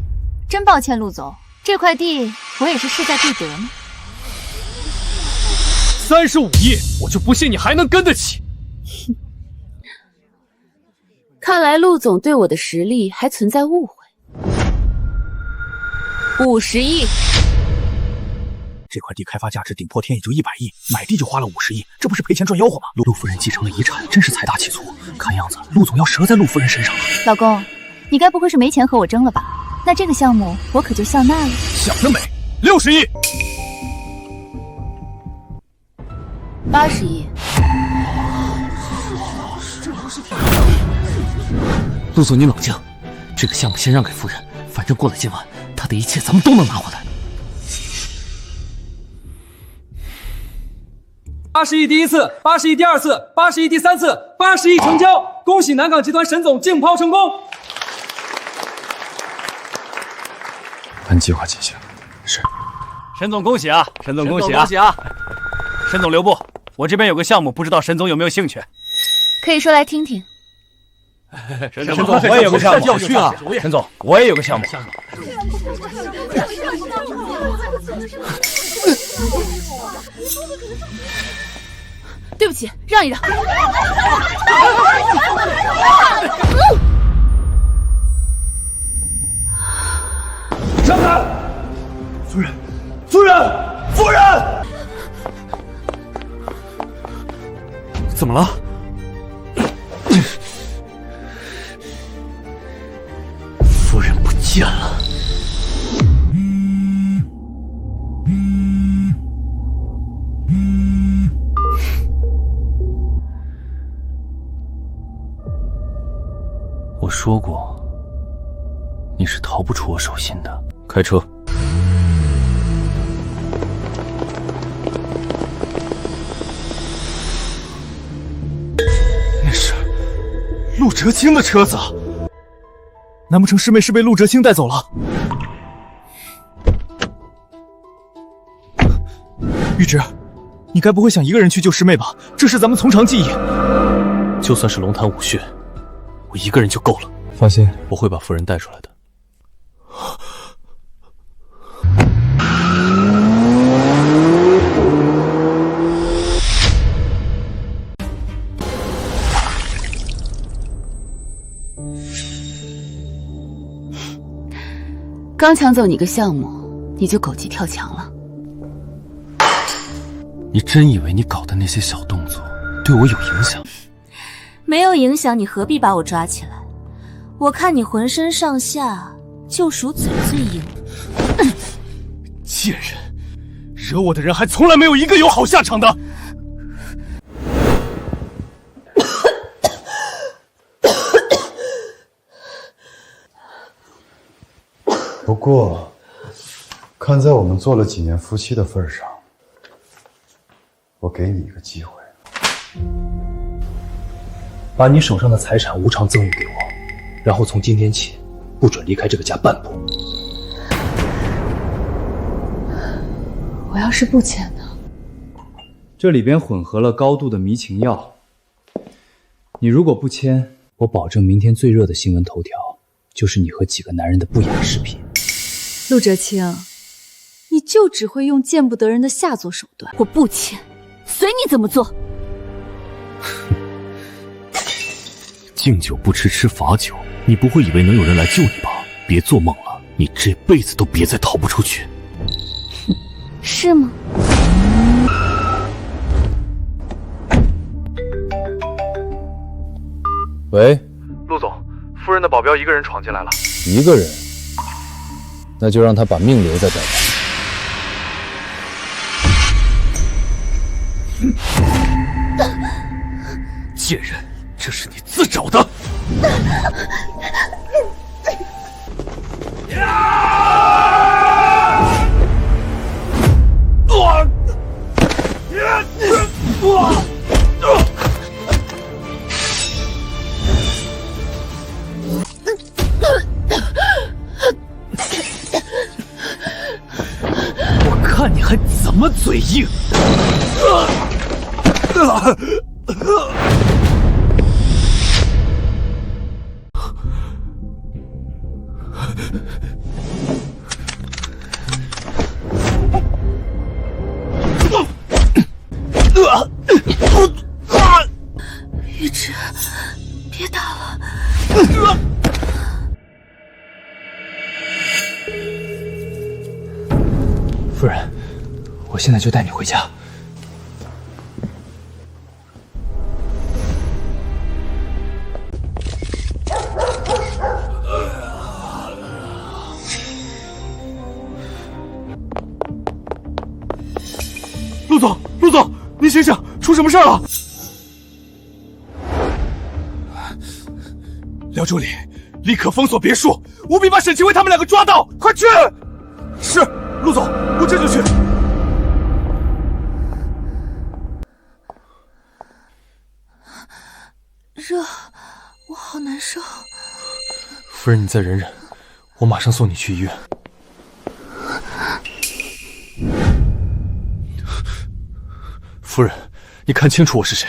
真抱歉，陆总，这块地我也是势在必得呢。35亿，我就不信你还能跟得起。看来陆总对我的实力还存在误会。50亿，这块地开发价值顶破天也就100亿，买地就花了50亿，这不是赔钱赚吆喝吗？陆夫人继承了遗产，真是财大气粗。看样子陆总要折在陆夫人身上了。老公，你该不会是没钱和我争了吧？那这个项目我可就笑纳了。想得美！60亿，80亿。陆总，你冷静，这个项目先让给夫人，反正过了今晚，她的一切咱们都能拿回来。80亿第一次，80亿第二次，80亿第三次，80亿成交！恭喜南港集团沈总竞抛成功。按计划进行。是。沈总恭喜啊！沈总恭喜啊！恭喜啊！沈总留步，我这边有个项目，不知道沈总有没有兴趣？可以说来听听。沈总，我也有个项目，要去啊！沈总，我也有个项目。对不起，让一让。让开！夫人，夫人，夫人！怎么了？夫人不见了。我说过，你是逃不出我手心的。开车。那是陆哲清的车子，难不成师妹是被陆哲清带走了？玉芝，你该不会想一个人去救师妹吧？这是咱们从长计议。就算是龙潭武穴，我一个人就够了。放心，我会把夫人带出来的。刚抢走你个项目，你就狗急跳墙了？你真以为你搞的那些小动作对我有影响？没有影响，你何必把我抓起来？我看你浑身上下就属嘴最硬。贱人，惹我的人还从来没有一个有好下场的。不过，看在我们做了几年夫妻的份上，我给你一个机会，把你手上的财产无偿赠与给我，然后从今天起，不准离开这个家半步。我要是不签呢？这里边混合了高度的迷情药，你如果不签，我保证明天最热的新闻头条就是你和几个男人的不雅视频。陆哲清，你就只会用见不得人的下作手段。我不签，随你怎么做。敬酒不吃吃罚酒，你不会以为能有人来救你吧？别做梦了，你这辈子都别再逃不出去。是吗？喂，陆总，夫人的保镖一个人闯进来了。一个人，那就让他把命留在这儿吧。贱人，这是你自找的。我看你还怎么嘴硬！玉芝，别打了。夫人，我现在就带你回家。陆总，您醒醒，出什么事了？廖助理，立刻封锁别墅，务必把沈清威他们两个抓到，快去！是，陆总，我这就去。热，我好难受。夫人，你再忍忍，我马上送你去医院。夫人，你看清楚我是谁。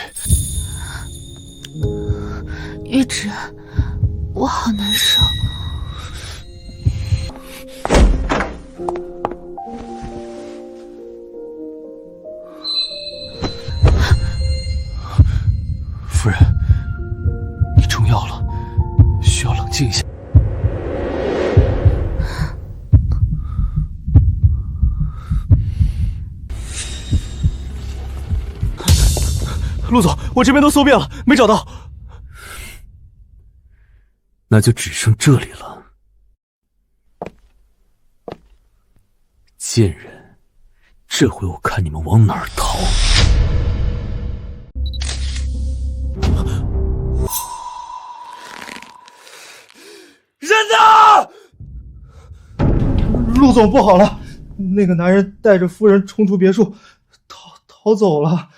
玉芝，我好难受。夫人，你中药了，需要冷静一下。陆总，我这边都搜遍了，没找到。那就只剩这里了。贱人，这回我看你们往哪儿逃！人呢？陆总不好了，那个男人带着夫人冲出别墅，逃走了。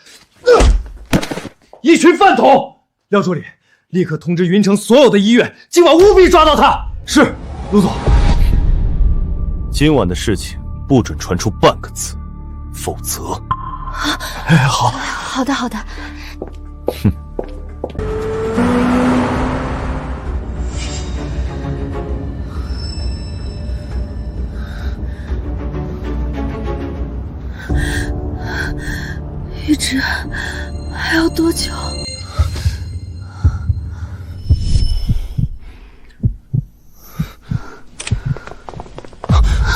一群饭桶！廖助理，立刻通知云城所有的医院，今晚务必抓到他。是，陆总。今晚的事情不准传出半个字，否则……哎，好。好的，好的。哼。玉芝，还要多久？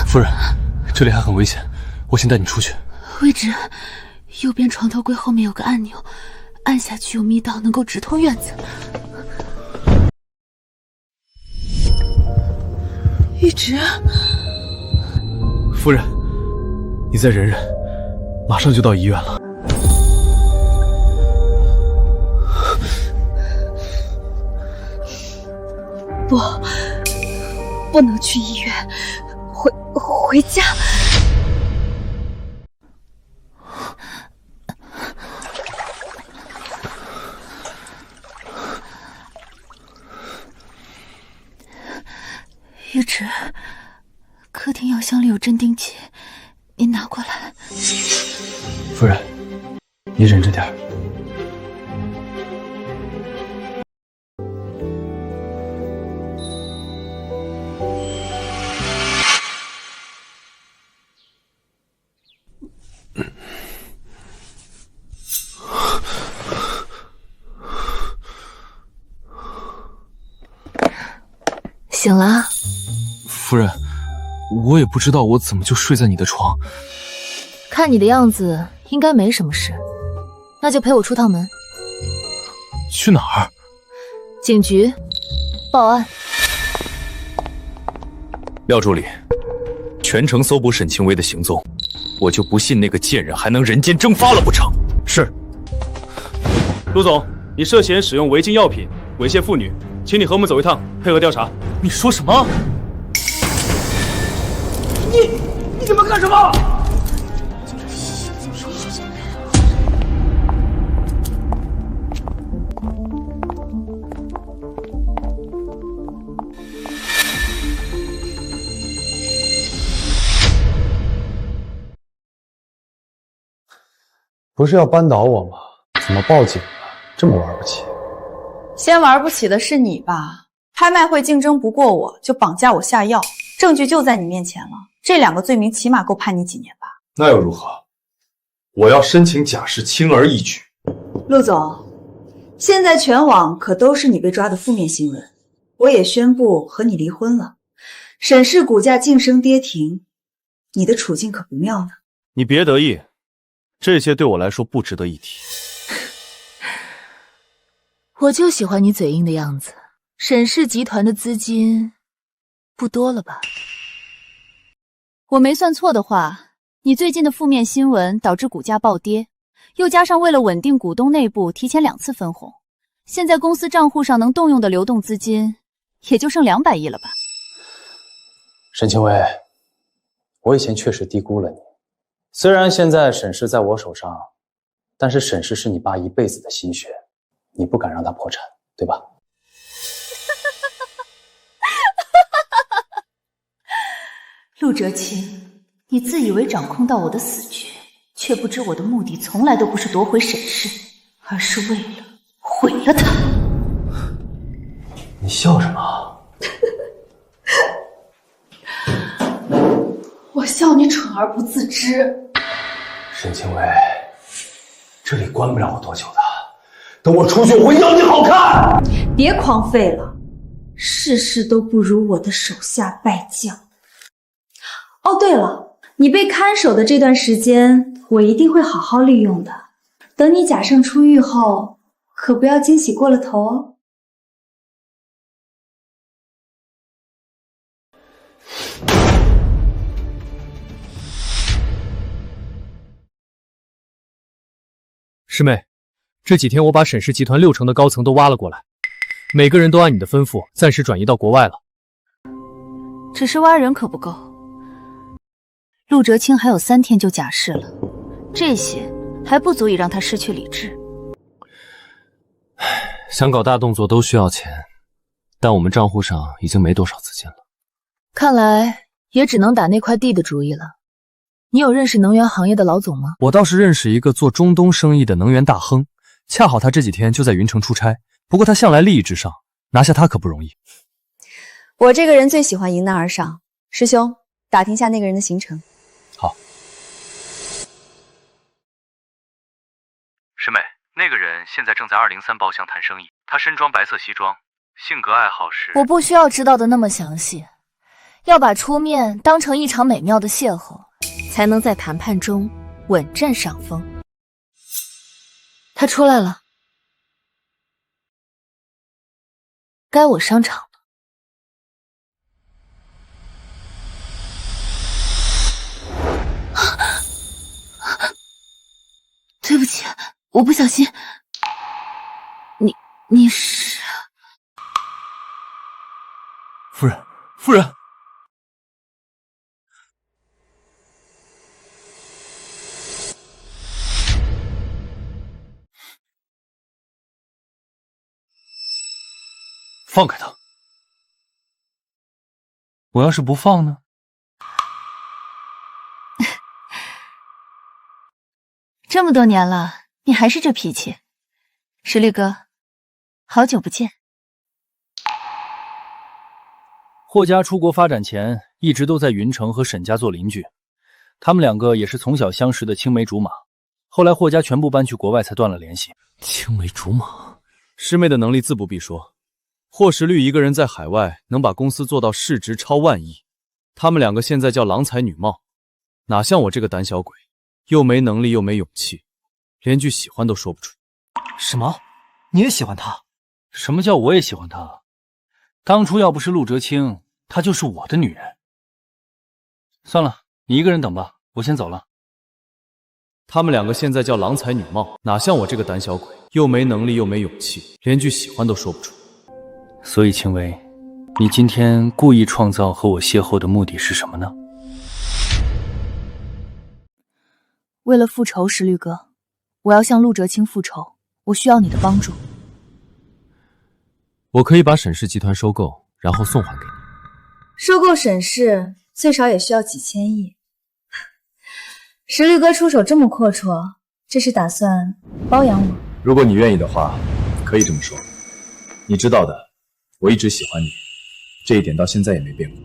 夫人，这里还很危险，我先带你出去。位置，右边床头柜后面有个按钮，按下去有密道，能够直通院子。玉芝，夫人，你再忍忍，马上就到医院了。不能去医院，回家。玉芝，客厅药箱里有镇定剂，您拿过来。夫人，你忍着点儿。醒了？夫人，我也不知道我怎么就睡在你的床。看你的样子，应该没什么事，那就陪我出趟门。去哪儿？警局，报案。廖助理，全程搜捕沈清微的行踪，我就不信那个贱人还能人间蒸发了不成？是。陆总，你涉嫌使用违禁药品猥亵妇女，请你和我们走一趟，配合调查。你说什么？你怎么干什么？不是要扳倒我吗？怎么报警了？这么玩不起？先玩不起的是你吧？拍卖会竞争不过我，就绑架我下药，证据就在你面前了。这2个罪名起码够判你几年吧？那又如何？我要申请假释，轻而易举。陆总，现在全网可都是你被抓的负面新闻，我也宣布和你离婚了。沈氏股价晋升跌停，你的处境可不妙呢。你别得意，这些对我来说不值得一提。我就喜欢你嘴硬的样子。沈氏集团的资金不多了吧？我没算错的话，你最近的负面新闻导致股价暴跌，又加上为了稳定股东内部提前2次分红，现在公司账户上能动用的流动资金也就剩200亿了吧？沈清微，我以前确实低估了你。虽然现在沈氏在我手上，但是沈氏是你爸一辈子的心血，你不敢让他破产，对吧？陆哲清，你自以为掌控到我的死局，却不知我的目的从来都不是夺回沈氏，而是为了毁了他。你笑什么？我笑你蠢而不自知。沈清微，这里关不了我多久的，等我出去我会要你好看。别狂吠了，事事都不如我的手下败将。哦，对了，你被看守的这段时间，我一定会好好利用的。等你假释出狱后，可不要惊喜过了头哦。师妹，这几天我把沈氏集团6成的高层都挖了过来，每个人都按你的吩咐暂时转移到国外了。只是挖人可不够。陆哲清还有3天就假释了，这些还不足以让他失去理智。想搞大动作都需要钱，但我们账户上已经没多少资金了。看来也只能打那块地的主意了。你有认识能源行业的老总吗？我倒是认识一个做中东生意的能源大亨，恰好他这几天就在云城出差，不过他向来利益至上，拿下他可不容易。我这个人最喜欢迎难而上，师兄，打听下那个人的行程。好。师妹，那个人现在正在203包厢谈生意，他身装白色西装，性格爱好是……我不需要知道的那么详细，要把出面当成一场美妙的邂逅，才能在谈判中稳占上风。他出来了，该我上场了。对不起，我不小心。你是？夫人，夫人。放开他！我要是不放呢？这么多年了，你还是这脾气。石绿哥，好久不见。霍家出国发展前，一直都在云城和沈家做邻居，他们2个也是从小相识的青梅竹马。后来霍家全部搬去国外，才断了联系。青梅竹马，师妹的能力自不必说。霍时律一个人在海外能把公司做到市值超万亿，他们两个现在叫郎才女貌，哪像我这个胆小鬼，又没能力又没勇气，连句喜欢都说不出。什么？你也喜欢她？什么叫我也喜欢她？当初要不是陆哲清，她就是我的女人。算了，你一个人等吧，我先走了。他们两个现在叫郎才女貌，哪像我这个胆小鬼，又没能力又没勇气，连句喜欢都说不出。所以青薇，你今天故意创造和我邂逅的目的是什么呢？为了复仇，石绿哥，我要向陆哲清复仇，我需要你的帮助。我可以把沈氏集团收购，然后送还给你。收购沈氏最少也需要几千亿。石绿哥出手这么阔绰，这是打算包养我？如果你愿意的话，可以这么说。你知道的，我一直喜欢你，这一点到现在也没变过。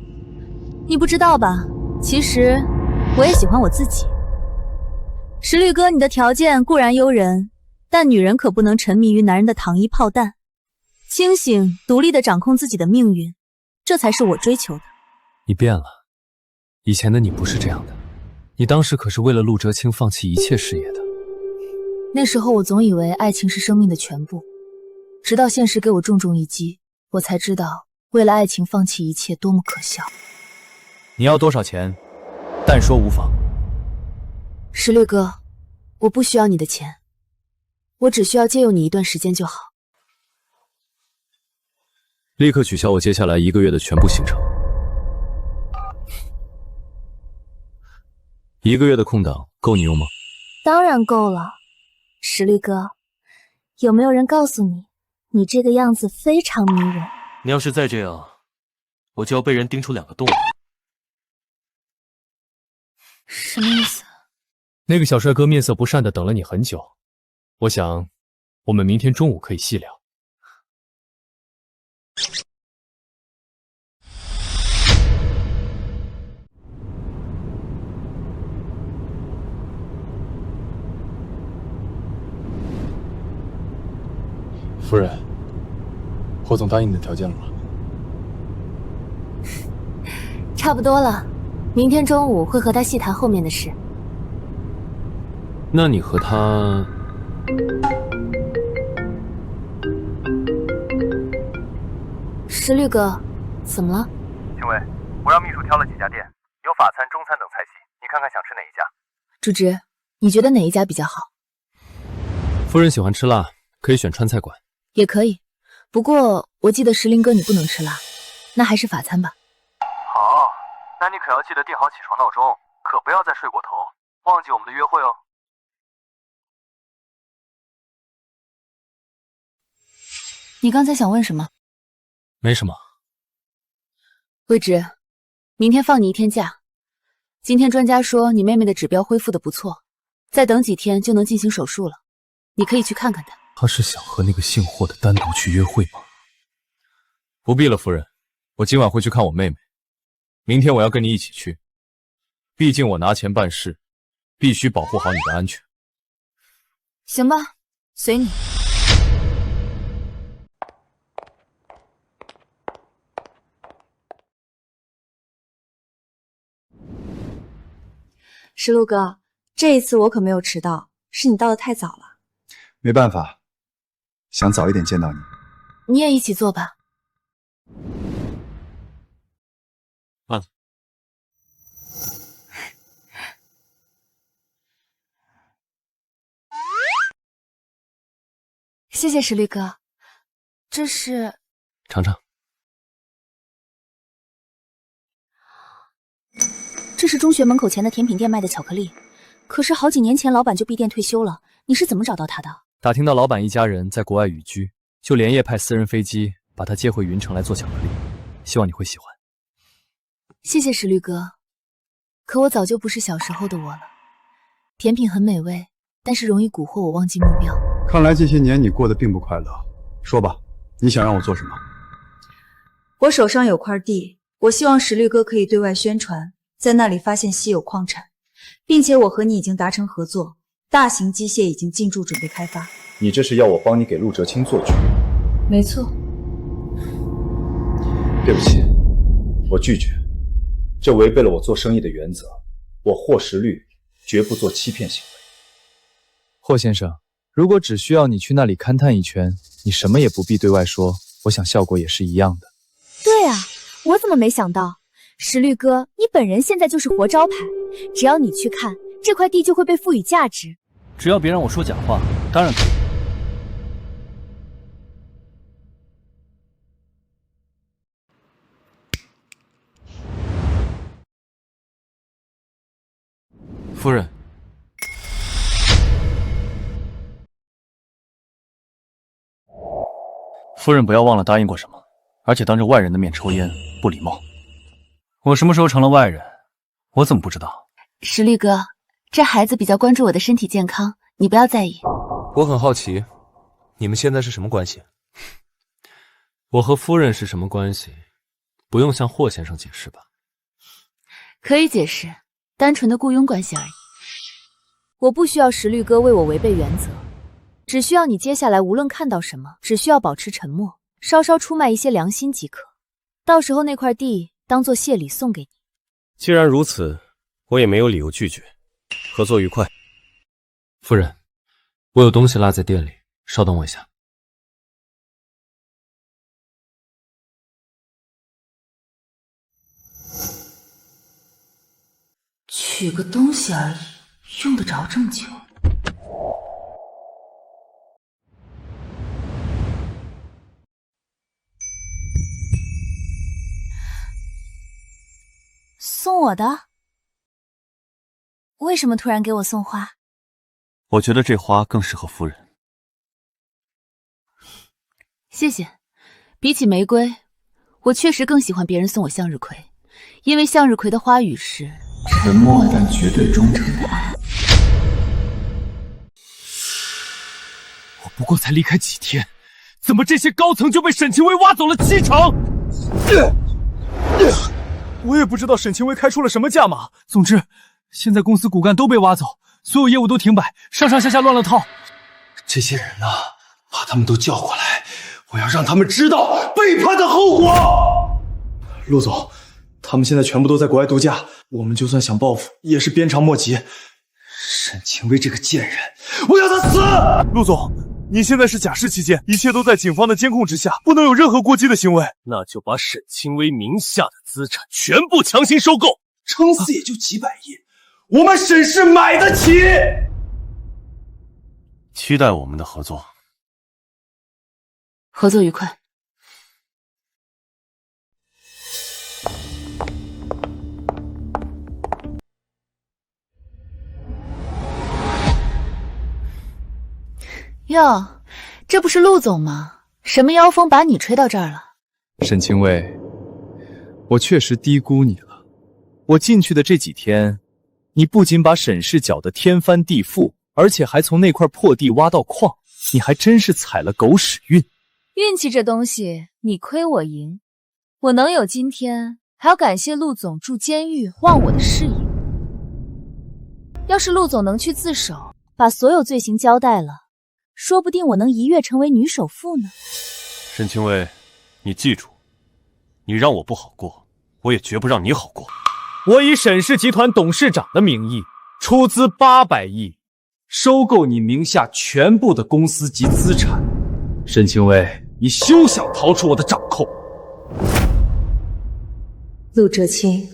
你不知道吧？其实我也喜欢我自己。石绿哥，你的条件固然诱人，但女人可不能沉迷于男人的糖衣炮弹，清醒独立地掌控自己的命运，这才是我追求的。你变了，以前的你不是这样的，你当时可是为了陆哲清放弃一切事业的。那时候我总以为爱情是生命的全部，直到现实给我重重一击，我才知道为了爱情放弃一切多么可笑。你要多少钱？但说无妨。石绿哥，我不需要你的钱，我只需要借用你一段时间就好。立刻取消我接下来1个月的全部行程。1个月的空档够你用吗？当然够了。石绿哥，有没有人告诉你，你这个样子非常迷人？你要是再这样，我就要被人盯出2个洞了。什么意思？那个小帅哥面色不善的等了你很久，我想我们明天中午可以细聊。夫人，霍总答应你的条件了吗？差不多了，明天中午会和他细谈后面的事。那你和他……石绿哥，怎么了？青薇，我让秘书挑了几家店，有法餐、中餐等菜系，你看看想吃哪一家？主职，你觉得哪一家比较好？夫人喜欢吃辣，可以选川菜馆。也可以，不过我记得石林哥你不能吃辣，那还是法餐吧。好，那你可要记得定好起床闹钟，可不要再睡过头，忘记我们的约会哦。你刚才想问什么？没什么。魏直，明天放你1天假。今天专家说你妹妹的指标恢复得不错，再等几天就能进行手术了，你可以去看看她。他是想和那个姓霍的单独去约会吗？不必了，夫人，我今晚会去看我妹妹，明天我要跟你一起去。毕竟我拿钱办事，必须保护好你的安全。行吧，随你。石路哥，这一次我可没有迟到，是你到的太早了。没办法，想早一点见到你。你也一起坐吧。慢了。谢谢石绿哥，这是……尝尝。这是中学门口前的甜品店卖的巧克力，可是好几年前老板就闭店退休了，你是怎么找到他的？打听到老板一家人在国外旅居，就连夜派私人飞机把他接回云城来做巧克力，希望你会喜欢。谢谢石绿哥，可我早就不是小时候的我了。甜品很美味，但是容易蛊惑我忘记目标。看来这些年你过得并不快乐。说吧，你想让我做什么？我手上有块地，我希望石绿哥可以对外宣传，在那里发现稀有矿产，并且我和你已经达成合作，大型机械已经进驻准备开发。你这是要我帮你给陆哲清做局？没错。对不起，我拒绝，这违背了我做生意的原则。我霍石律绝不做欺骗行为。霍先生，如果只需要你去那里勘探一圈，你什么也不必对外说，我想效果也是一样的。对啊，我怎么没想到？石律哥，你本人现在就是活招牌，只要你去看，这块地就会被赋予价值。只要别让我说假话，当然可以。夫人，夫人不要忘了答应过什么，而且当着外人的面抽烟，不礼貌。我什么时候成了外人？我怎么不知道？石律哥，这孩子比较关注我的身体健康，你不要在意。我很好奇，你们现在是什么关系？我和夫人是什么关系？不用向霍先生解释吧？可以解释，单纯的雇佣关系而已。我不需要石律哥为我违背原则，只需要你接下来无论看到什么，只需要保持沉默，稍稍出卖一些良心即可。到时候那块地当做谢礼送给你。既然如此，我也没有理由拒绝。合作愉快。夫人，我有东西落在店里，稍等我一下。取个东西而已，用得着这么久？送我的？为什么突然给我送花？我觉得这花更适合夫人。谢谢。比起玫瑰，我确实更喜欢别人送我向日葵，因为向日葵的花语是沉默但绝对忠诚的爱。我不过才离开几天，怎么这些高层就被沈清微挖走了70%？我也不知道沈清微开出了什么价码。总之，现在公司骨干都被挖走，所有业务都停摆，上上下下乱了套。这些人呢，把他们都叫过来，我要让他们知道背叛的后果。陆总，他们现在全部都在国外度假，我们就算想报复，也是鞭长莫及。沈清微这个贱人，我要他死！陆总，你现在是假释期间，一切都在警方的监控之下，不能有任何过激的行为。那就把沈清微名下的资产全部强行收购，撑死也就几百亿，我们沈氏买得起。期待我们的合作。合作愉快。哟，这不是陆总吗？什么妖风把你吹到这儿了？沈清微，我确实低估你了。我进去的这几天，你不仅把沈氏搅得天翻地覆，而且还从那块破地挖到矿，你还真是踩了狗屎运。运气这东西，你亏我赢。我能有今天，还要感谢陆总住监狱忘我的事业。要是陆总能去自首，把所有罪行交代了，说不定我能一跃成为女首富呢。沈清微，你记住，你让我不好过，我也绝不让你好过。我以沈氏集团董事长的名义，出资800亿，收购你名下全部的公司及资产。沈清微，你休想逃出我的掌控。陆哲清，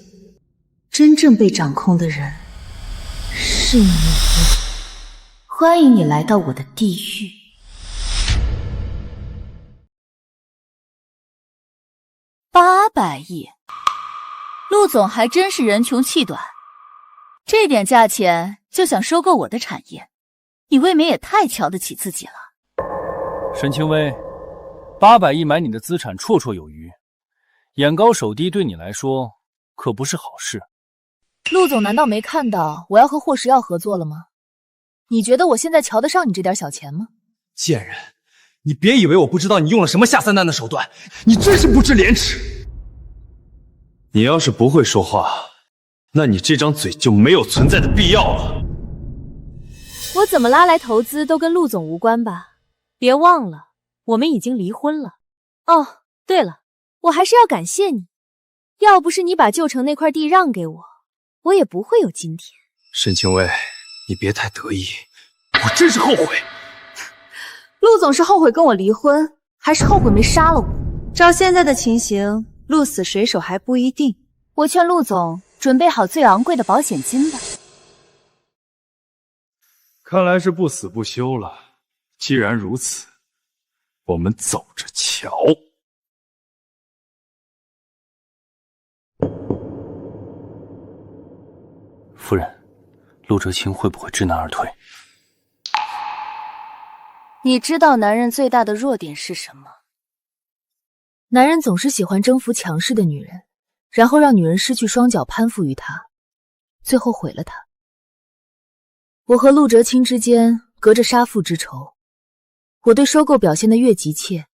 真正被掌控的人是你。欢迎你来到我的地狱。800亿，陆总还真是人穷气短，这点价钱就想收购我的产业，你未免也太瞧得起自己了。沈清微，800亿买你的资产绰绰有余，眼高手低对你来说可不是好事。陆总难道没看到我要和霍石耀合作了吗？你觉得我现在瞧得上你这点小钱吗？贱人，你别以为我不知道你用了什么下三滥的手段，你真是不知廉耻。你要是不会说话，那你这张嘴就没有存在的必要了。我怎么拉来投资都跟陆总无关吧？别忘了，我们已经离婚了。哦，对了，我还是要感谢你，要不是你把旧城那块地让给我，我也不会有今天。沈清微，你别太得意，我真是后悔。陆总是后悔跟我离婚，还是后悔没杀了我？照现在的情形，鹿死谁手还不一定。我劝陆总准备好最昂贵的保险金吧。看来是不死不休了。既然如此，我们走着瞧。夫人，陆哲清会不会知难而退？你知道男人最大的弱点是什么？男人总是喜欢征服强势的女人，然后让女人失去双脚攀附于他，最后毁了他。我和陆哲清之间隔着杀父之仇，我对收购表现得越急切，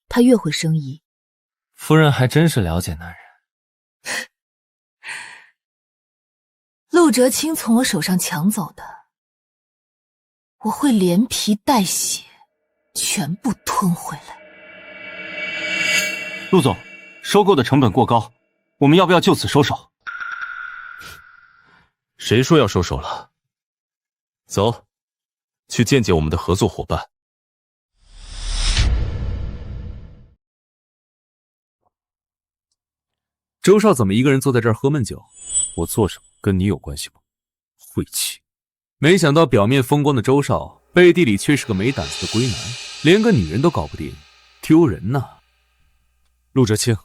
他越会生疑。夫人还真是了解男人。陆哲清从我手上抢走的，我会连皮带血全部吞回来。陆总，收购的成本过高，我们要不要就此收手？谁说要收手了？走，去见见我们的合作伙伴。周少怎么一个人坐在这儿喝闷酒？我做什么跟你有关系吗？晦气！没想到表面风光的周少，背地里却是个没胆子的龟男，连个女人都搞不定，丢人呐！陆哲清，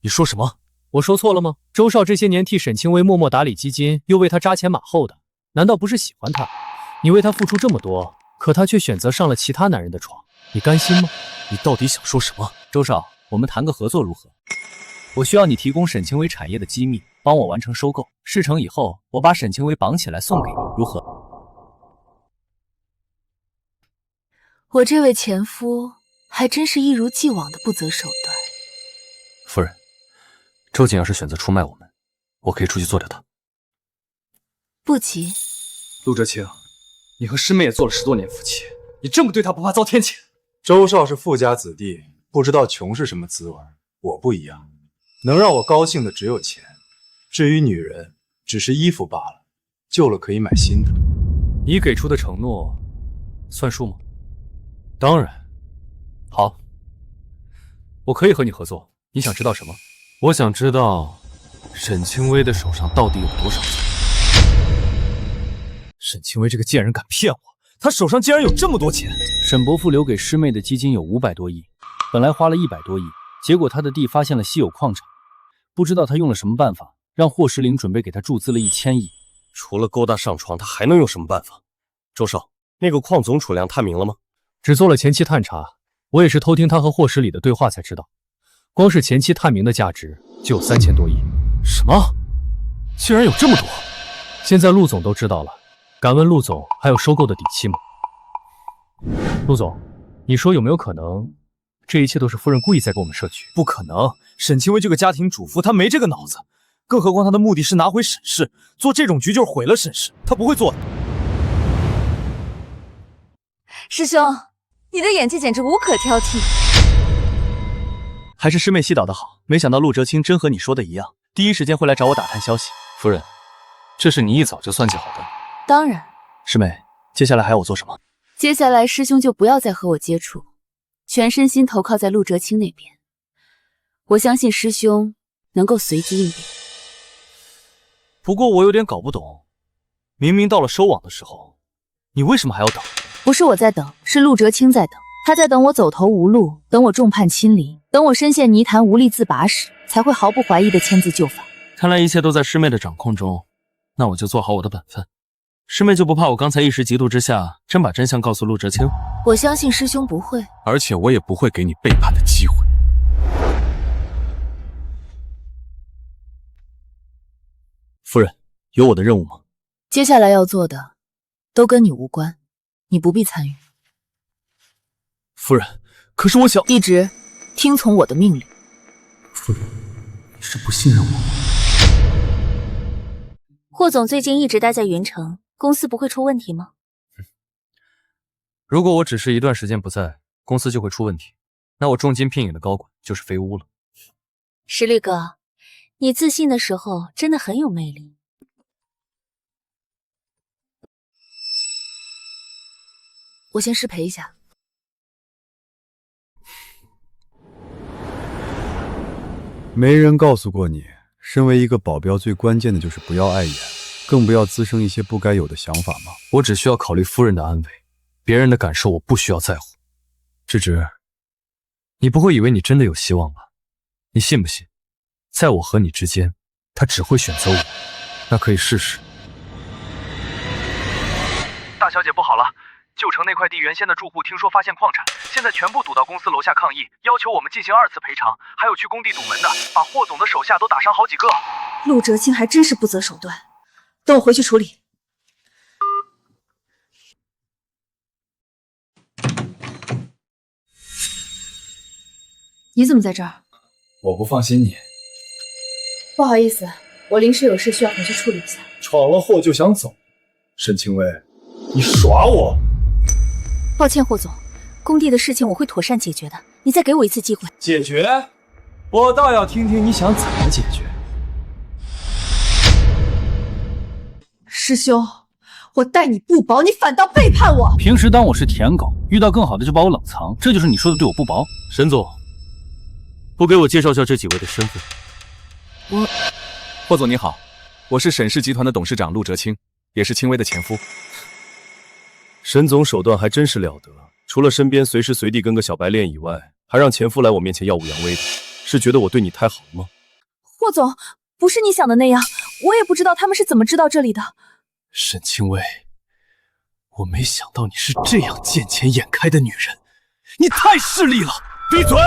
你说什么？我说错了吗？周少这些年替沈清微默默打理基金，又为他扎前马后的，难道不是喜欢他？你为他付出这么多，可他却选择上了其他男人的床，你甘心吗？你到底想说什么？周少，我们谈个合作如何？我需要你提供沈清微产业的机密，帮我完成收购。事成以后，我把沈清微绑起来送给你，如何？我这位前夫还真是一如既往的不择手段。夫人，周瑾要是选择出卖我们，我可以出去做掉他。不急。陆哲清，你和师妹也做了10多年夫妻，你这么对她不怕遭天谴？周少是富家子弟，不知道穷是什么滋味。我不一样，能让我高兴的只有钱，至于女人，只是衣服罢了，旧了可以买新的。你给出的承诺算数吗？当然。好，我可以和你合作。你想知道什么？我想知道沈清微的手上到底有多少钱。沈清微这个贱人敢骗我，她手上竟然有这么多钱。沈伯父留给师妹的基金有500多亿，本来花了100多亿，结果他的地发现了稀有矿产，不知道他用了什么办法，让霍石林准备给他注资了1000亿。除了勾搭上床，他还能用什么办法？周少，那个矿总储量探明了吗？只做了前期探查，我也是偷听他和霍石里的对话才知道，光是前期探明的价值就有3000多亿。什么？竟然有这么多！现在陆总都知道了，敢问陆总还有收购的底气吗？陆总，你说有没有可能，这一切都是夫人故意在给我们设局？不可能，沈清微这个家庭主妇，她没这个脑子。更何况她的目的是拿回沈氏，做这种局就是毁了沈氏，她不会做的。师兄，你的演技简直无可挑剔。还是师妹细导的好，没想到陆哲清真和你说的一样，第一时间会来找我打探消息。夫人，这是你一早就算计好的。当然。师妹，接下来还要我做什么？接下来师兄就不要再和我接触，全身心投靠在陆哲清那边。我相信师兄能够随机应变。不过我有点搞不懂，明明到了收网的时候，你为什么还要等？不是我在等，是陆哲清在等。他在等我走投无路，等我众叛亲离，等我深陷泥潭无力自拔时，才会毫不怀疑的签字就范。看来一切都在师妹的掌控中，那我就做好我的本分。师妹就不怕我刚才一时嫉妒之下，真把真相告诉陆哲清？我相信师兄不会，而且我也不会给你背叛的机会。夫人，有我的任务吗？接下来要做的都跟你无关，你不必参与。夫人，可是我想一直听从我的命令。夫人，你是不信任我吗？霍总最近一直待在云城，公司不会出问题吗？如果我只是一段时间不在，公司就会出问题，那我重金聘请的高管就是废物了。石绿哥，你自信的时候真的很有魅力。我先失陪一下。没人告诉过你，身为一个保镖，最关键的就是不要碍眼，更不要滋生一些不该有的想法吗？我只需要考虑夫人的安危，别人的感受我不需要在乎。芝芝，你不会以为你真的有希望吧？你信不信，在我和你之间，他只会选择我。那可以试试。大小姐，不好了！旧城那块地原先的住户听说发现矿产，现在全部堵到公司楼下抗议，要求我们进行2次赔偿，还有去工地堵门的，把霍总的手下都打伤好几个。陆哲清还真是不择手段，等我回去处理。你怎么在这儿？我不放心你。不好意思，我临时有事需要回去处理一下。闯了祸就想走，沈清薇，你耍我！抱歉，霍总，工地的事情我会妥善解决的，你再给我一次机会。解决？我倒要听听你想怎么解决。师兄，我待你不薄，你反倒背叛我。平时当我是舔狗，遇到更好的就把我冷藏，这就是你说的对我不薄？沈总，不给我介绍下这几位的身份？霍总你好，我是沈氏集团的董事长陆哲清，也是清薇的前夫。沈总手段还真是了得，除了身边随时随地跟个小白脸以外，还让前夫来我面前耀武扬威的，是觉得我对你太好了吗？霍总，不是你想的那样，我也不知道他们是怎么知道这里的。沈清薇，我没想到你是这样见钱眼开的女人，你太势利了！闭嘴！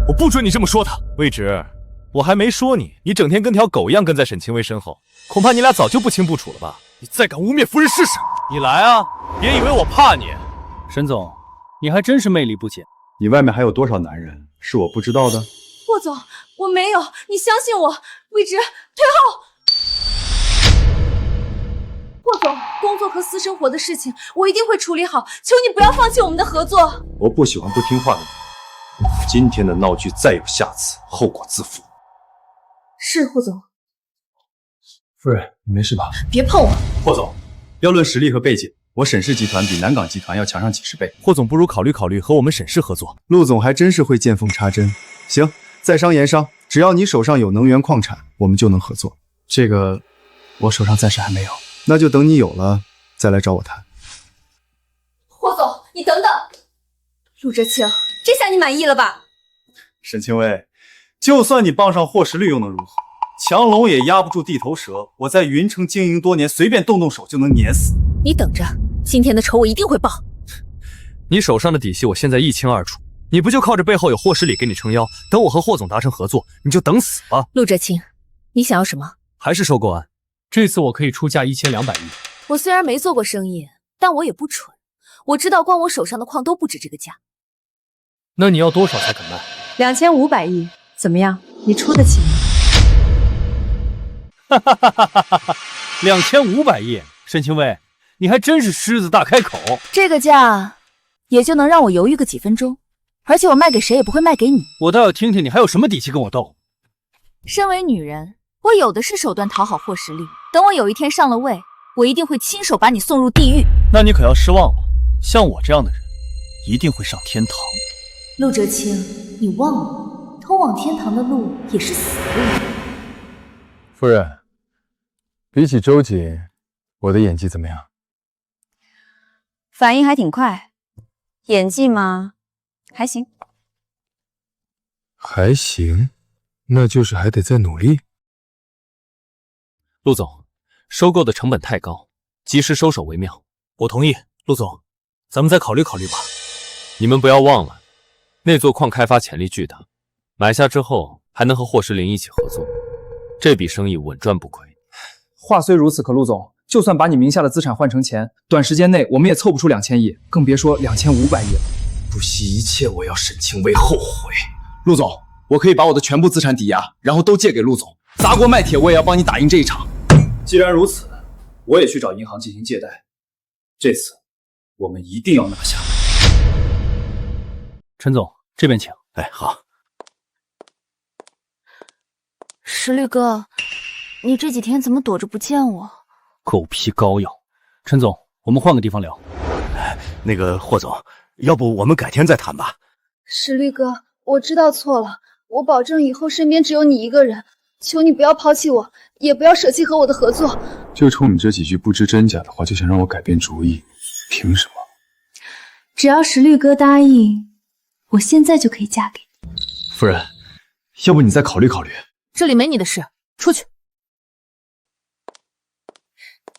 我不准你这么说他。魏直，我还没说你，你整天跟条狗一样跟在沈清薇身后，恐怕你俩早就不清不楚了吧？你再敢污蔑夫人试试！你来啊！别以为我怕你。沈总，你还真是魅力不减。你外面还有多少男人是我不知道的？霍总，我没有，你相信我。魏直，退后！霍总，工作和私生活的事情我一定会处理好，求你不要放弃我们的合作。我不喜欢不听话的人。今天的闹剧再有下次，后果自负。是，霍总。夫人，你没事吧？别碰我！霍总，要论实力和背景，我沈氏集团比南港集团要强上几十倍。霍总不如考虑考虑和我们沈氏合作。陆总还真是会见缝插针。行，在商言商，只要你手上有能源矿产，我们就能合作。这个，我手上暂时还没有。那就等你有了再来找我谈。霍总，你等等。陆哲清，这下你满意了吧？沈清薇，就算你傍上霍时律又能如何？强龙也压不住地头蛇。我在云城经营多年，随便动动手就能碾死。你等着，今天的仇我一定会报。你手上的底细我现在一清二楚，你不就靠着背后有霍十里给你撑腰，等我和霍总达成合作，你就等死吧。陆哲清，你想要什么？还是收购案？这次我可以出价1200亿。我虽然没做过生意，但我也不蠢，我知道光我手上的矿都不止这个价。那你要多少才肯卖？2500亿，怎么样？你出得起吗？2500亿，沈清薇，你还真是狮子大开口。这个价也就能让我犹豫个几分钟，而且我卖给谁也不会卖给你。我倒要听听你还有什么底气跟我斗。身为女人，我有的是手段讨好霍时律。等我有一天上了位，我一定会亲手把你送入地狱。那你可要失望了，像我这样的人，一定会上天堂。陆哲清，你忘了，通往天堂的路也是死路。夫人，比起周瑾，我的演技怎么样？反应还挺快，演技嘛，还行。还行，那就是还得再努力。陆总，收购的成本太高，及时收手为妙。我同意，陆总，咱们再考虑考虑吧。你们不要忘了，那座矿开发潜力巨大，买下之后还能和霍时林一起合作，这笔生意稳赚不亏。话虽如此，可陆总，就算把你名下的资产换成钱，短时间内我们也凑不出2000亿，更别说2500亿了。不惜一切，我要沈清薇后悔。陆总，我可以把我的全部资产抵押，然后都借给陆总，砸锅卖铁，我也要帮你打赢这一场。既然如此，我也去找银行进行借贷。这次我们一定要拿下。陈总，这边请。哎，好。石绿哥，你这几天怎么躲着不见我？狗皮膏药。陈总，我们换个地方聊。那个霍总，要不我们改天再谈吧。石绿哥，我知道错了，我保证以后身边只有你一个人，求你不要抛弃我，也不要舍弃和我的合作。就冲你这几句不知真假的话，就想让我改变主意，凭什么？只要石绿哥答应，我现在就可以嫁给你。夫人，要不你再考虑考虑。这里没你的事，出去。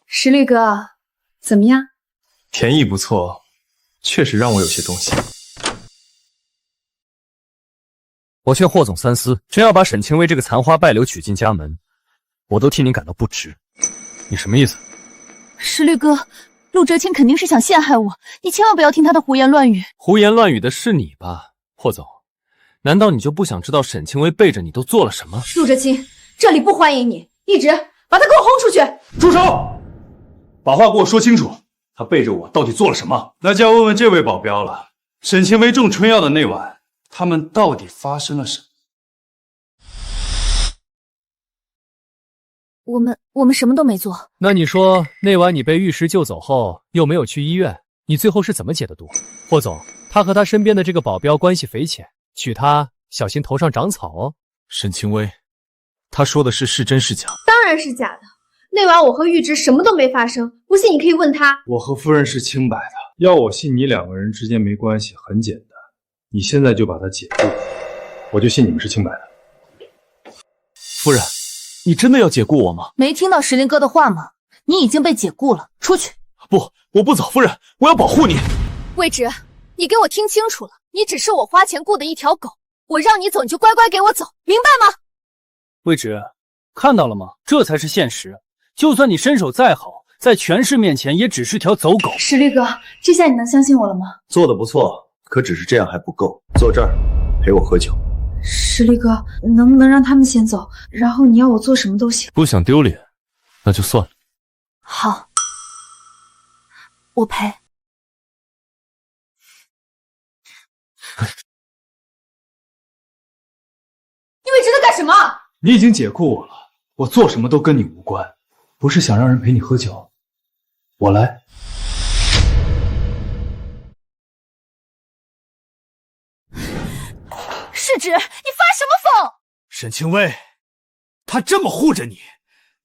石绿哥，怎么样？田艺不错，确实让我有些动心。我劝霍总三思，真要把沈清微这个残花败柳娶进家门，我都替你感到不值。你什么意思？石绿哥，陆哲清肯定是想陷害我，你千万不要听他的胡言乱语。胡言乱语的是你吧，霍总？难道你就不想知道沈清微背着你都做了什么？陆哲清，这里不欢迎你，一直把他给我轰出去！住手！把话给我说清楚，他背着我到底做了什么？那就要问问这位保镖了。沈清微中春药的那晚，他们到底发生了什么？我们什么都没做。那你说那晚你被御师救走后，又没有去医院，你最后是怎么解的毒？霍总，他和他身边的这个保镖关系匪浅，娶她小心头上长草哦。沈清微，他说的是真是假？当然是假的。那晚我和玉芝什么都没发生，不信你可以问他。我和夫人是清白的，要我信你两个人之间没关系，很简单，你现在就把他解雇，我就信你们是清白的。夫人，你真的要解雇我吗？没听到石林哥的话吗？你已经被解雇了，出去！不，我不走，夫人，我要保护你。魏直，你给我听清楚了，你只是我花钱雇的一条狗，我让你走你就乖乖给我走，明白吗？魏直，看到了吗？这才是现实。就算你身手再好，在权势面前也只是条走狗。石绿哥，这下你能相信我了吗？做得不错，可只是这样还不够。坐这儿，陪我喝酒。石绿哥，能不能让他们先走，然后你要我做什么都行。不想丢脸，那就算了。好，我陪。你魏直在干什么？你已经解雇我了，我做什么都跟你无关。不是想让人陪你喝酒，我来。世芷，你发什么疯？沈清微，他这么护着你，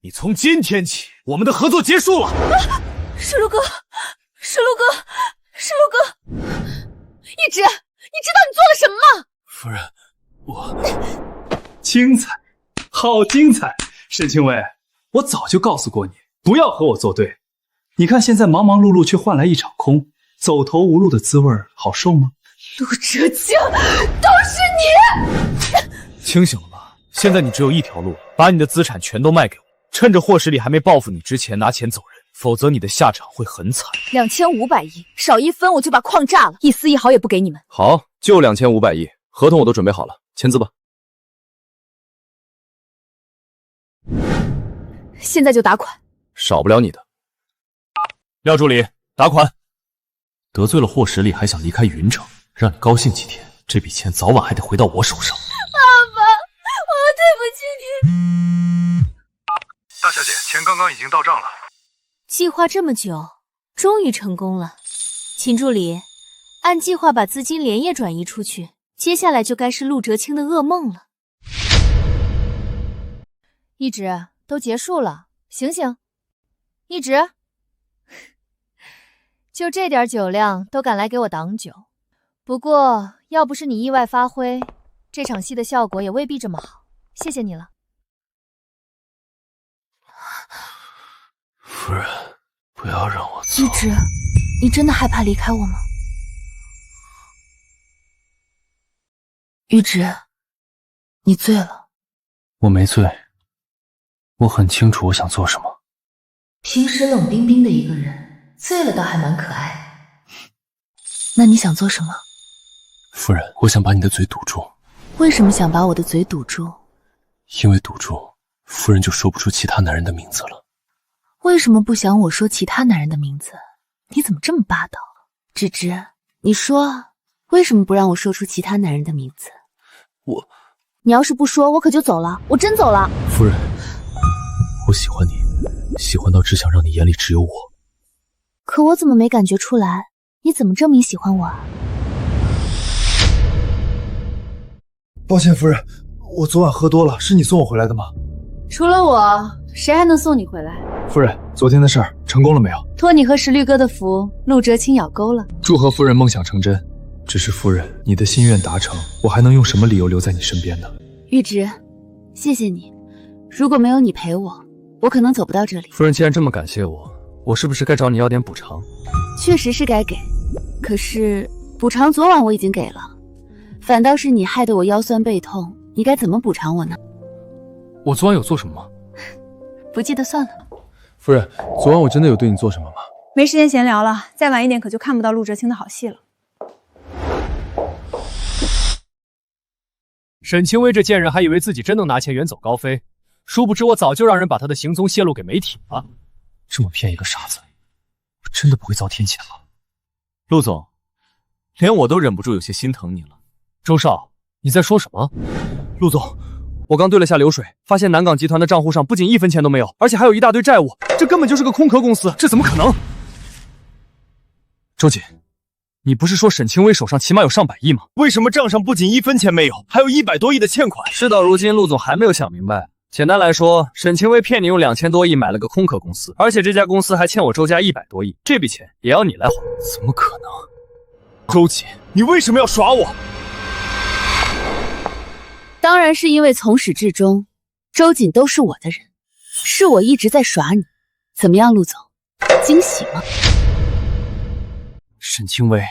你从今天起，我们的合作结束了。石路哥，石路哥，石路哥，一直，你知道你做了什么吗？夫人，我精彩，好精彩！沈清微，我早就告诉过你，不要和我作对。你看现在忙忙碌碌，却换来一场空，走投无路的滋味好受吗？陆哲清，都是你！清醒了吧？现在你只有一条路，把你的资产全都卖给我，趁着霍十里还没报复你之前拿钱走人，否则你的下场会很惨。2500亿，少1分我就把矿炸了，一丝一毫也不给你们。好，就2500亿，合同我都准备好了，签字吧。现在就打款，少不了你的。廖助理，打款。得罪了霍十里，还想离开云城，让你高兴几天，这笔钱早晚还得回到我手上。爸爸，我对不起你。大小姐，钱刚刚已经到账了。计划这么久，终于成功了。秦助理，按计划把资金连夜转移出去，接下来就该是陆哲清的噩梦了。一直都结束了，醒醒！一直，就这点酒量都敢来给我挡酒。不过要不是你意外发挥，这场戏的效果也未必这么好。谢谢你了，夫人，不要让我走。一直，你真的害怕离开我吗？玉直，你醉了。我没醉，我很清楚我想做什么。平时冷冰冰的一个人，醉了倒还蛮可爱。那你想做什么？夫人，我想把你的嘴堵住。为什么想把我的嘴堵住？因为堵住，夫人就说不出其他男人的名字了。为什么不想我说其他男人的名字？你怎么这么霸道？芷芷，你说为什么不让我说出其他男人的名字？你要是不说，我可就走了，我真走了。夫人，我喜欢你，喜欢到只想让你眼里只有我。可我怎么没感觉出来？你怎么证明喜欢我啊？抱歉，夫人，我昨晚喝多了，是你送我回来的吗？除了我，谁还能送你回来？夫人，昨天的事儿成功了没有？托你和石绿哥的福，陆哲清咬钩了。祝贺夫人梦想成真。只是夫人，你的心愿达成，我还能用什么理由留在你身边呢？玉芝，谢谢你。如果没有你陪我，我可能走不到这里。夫人既然这么感谢我，我是不是该找你要点补偿？确实是该给，可是补偿昨晚我已经给了，反倒是你害得我腰酸背痛，你该怎么补偿我呢？我昨晚有做什么吗？不记得算了。夫人，昨晚我真的有对你做什么吗？没时间闲聊了，再晚一点可就看不到陆哲清的好戏了。沈清微这贱人还以为自己真能拿钱远走高飞，殊不知我早就让人把他的行踪泄露给媒体了。这么骗一个傻子，我真的不会遭天谴了。陆总，连我都忍不住有些心疼你了。周少，你在说什么？陆总，我刚对了下流水，发现南港集团的账户上不仅1分钱都没有，而且还有一大堆债务，这根本就是个空壳公司，这怎么可能？周姐，你不是说沈清微手上起码有上百亿吗？为什么账上不仅1分钱没有，还有100多亿的欠款？事到如今，陆总还没有想明白。简单来说，沈清微骗你用2000多亿买了个空壳公司，而且这家公司还欠我周家100多亿，这笔钱也要你来还。怎么可能？周姐，你为什么要耍我？当然是因为从始至终，周瑾都是我的人，是我一直在耍你。怎么样，陆总，惊喜吗？沈清微，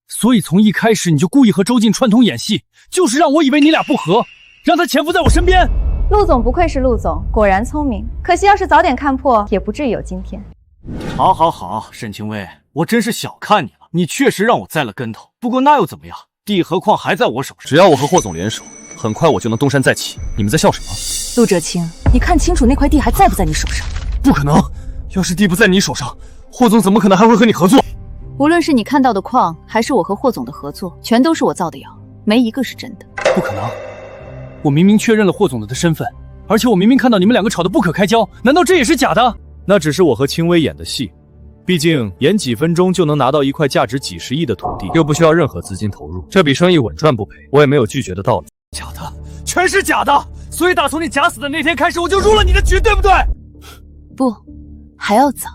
所以从一开始你就故意和周瑾串通演戏，就是让我以为你俩不和，让他潜伏在我身边。陆总不愧是陆总，果然聪明。可惜要是早点看破，也不至于有今天。好，好，好，沈清微，我真是小看你了，你确实让我栽了跟头。不过那又怎么样？地何况还在我手上。只要我和霍总联手，很快我就能东山再起。你们在笑什么？陆哲清，你看清楚那块地还在不在你手上？不可能，要是地不在你手上，霍总怎么可能还会和你合作？无论是你看到的矿，还是我和霍总的合作，全都是我造的谣，没一个是真的。不可能，我明明确认了霍总的身份，而且我明明看到你们两个吵得不可开交，难道这也是假的？那只是我和清微演的戏，毕竟演几分钟就能拿到一块价值几十亿的土地，又不需要任何资金投入，这笔生意稳赚不赔，我也没有拒绝的道理。假的，全是假的，所以打从你假死的那天开始，我就入了你的局，对不对？不，还要早。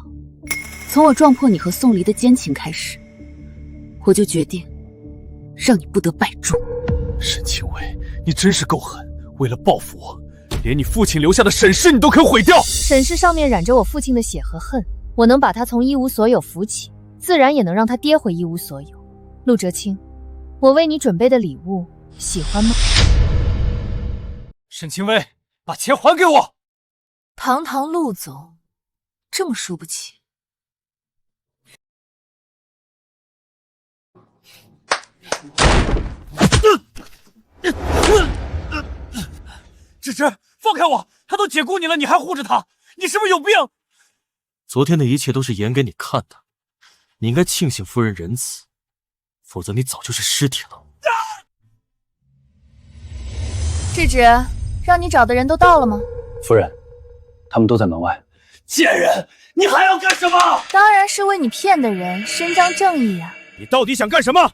从我撞破你和宋离的奸情开始，我就决定让你不得摆住。沈清微，你真是够狠，为了报复我，连你父亲留下的沈氏你都肯毁掉。沈氏上面染着我父亲的血和恨，我能把他从一无所有扶起，自然也能让他跌回一无所有。陆哲清，我为你准备的礼物，喜欢吗？沈清微，把钱还给我！堂堂陆总，这么输不起？芷芷，放开我！他都解雇你了，你还护着他，你是不是有病？昨天的一切都是演给你看的，你应该庆幸夫人仁慈，否则你早就是尸体了。芷芷，让你找的人都到了吗？夫人，他们都在门外。贱人，你还要干什么？当然是为你骗的人伸张正义啊！你到底想干什么？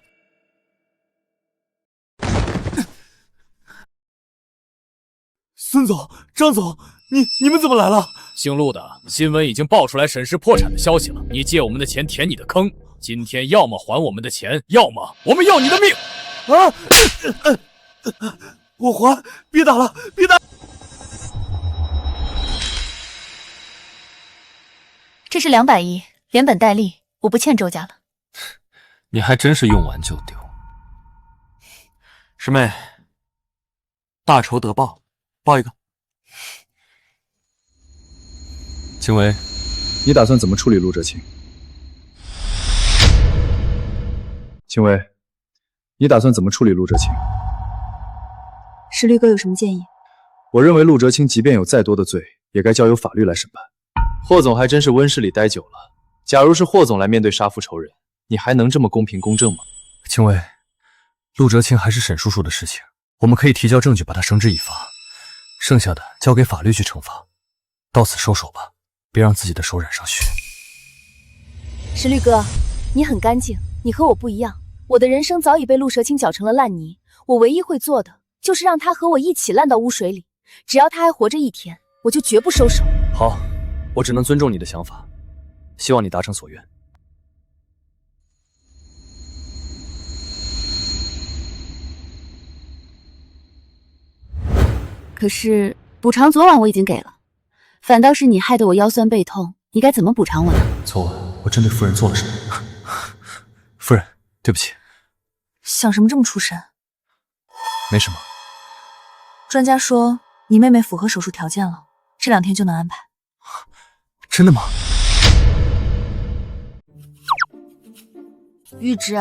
孙总、张总，你们怎么来了？姓陆的，新闻已经爆出来沈氏破产的消息了。你借我们的钱填你的坑，今天要么还我们的钱，要么我们要你的命！啊！我还！别打了，别打！这是200亿，连本带利，我不欠周家了。你还真是用完就丢。师妹，大仇得报，报一个。清微，你打算怎么处理陆哲清？清微，你打算怎么处理陆哲清？石绿哥有什么建议？我认为陆哲清即便有再多的罪，也该交由法律来审判。霍总还真是温室里待久了，假如是霍总来面对杀父仇人，你还能这么公平公正吗？清微，陆哲清还是沈叔叔的事情，我们可以提交证据把他绳之以法，剩下的交给法律去惩罚。到此收手吧，别让自己的手染上血。石绿哥，你很干净，你和我不一样。我的人生早已被陆蛇青搅成了烂泥，我唯一会做的就是让他和我一起烂到污水里。只要他还活着一天，我就绝不收手。好，我只能尊重你的想法，希望你达成所愿。可是补偿昨晚我已经给了，反倒是你害得我腰酸背痛，你该怎么补偿我呢？昨晚我针对夫人做了什么？夫人，对不起。想什么这么出神？没什么。专家说你妹妹符合手术条件了，这2天就能安排。真的吗？玉芝，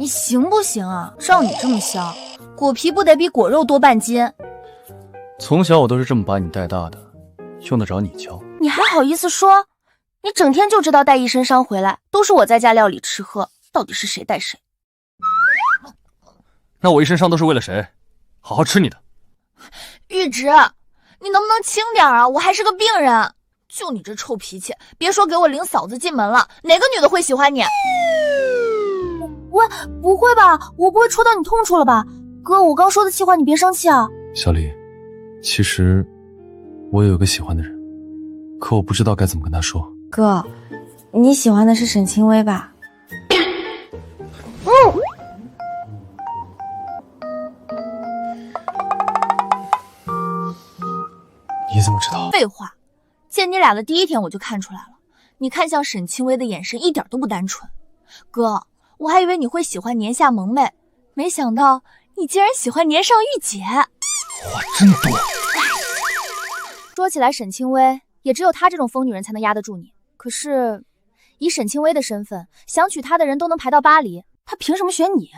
你行不行啊？照你这么削，果皮不得比果肉多半斤？从小我都是这么把你带大的，用得着你教？你还好意思说？你整天就知道带一身伤回来，都是我在家料理吃喝，到底是谁带谁？那我一身伤都是为了谁？好好吃你的。玉芝，你能不能轻点啊？我还是个病人，就你这臭脾气，别说给我领嫂子进门了，哪个女的会喜欢你？喂，不会吧？我不会戳到你痛处了吧？哥，我刚说的气话你别生气啊。小李，其实我也有个喜欢的人，可我不知道该怎么跟他说。哥，你喜欢的是沈清微吧？你怎么知道？废话，见你俩的第一天我就看出来了，你看向沈清微的眼神一点都不单纯。哥，我还以为你会喜欢年下萌妹，没想到你竟然喜欢年上御姐。话真多。说起来，沈清微也只有她这种疯女人才能压得住你。可是以沈清微的身份，想娶她的人都能排到巴黎，她凭什么选你？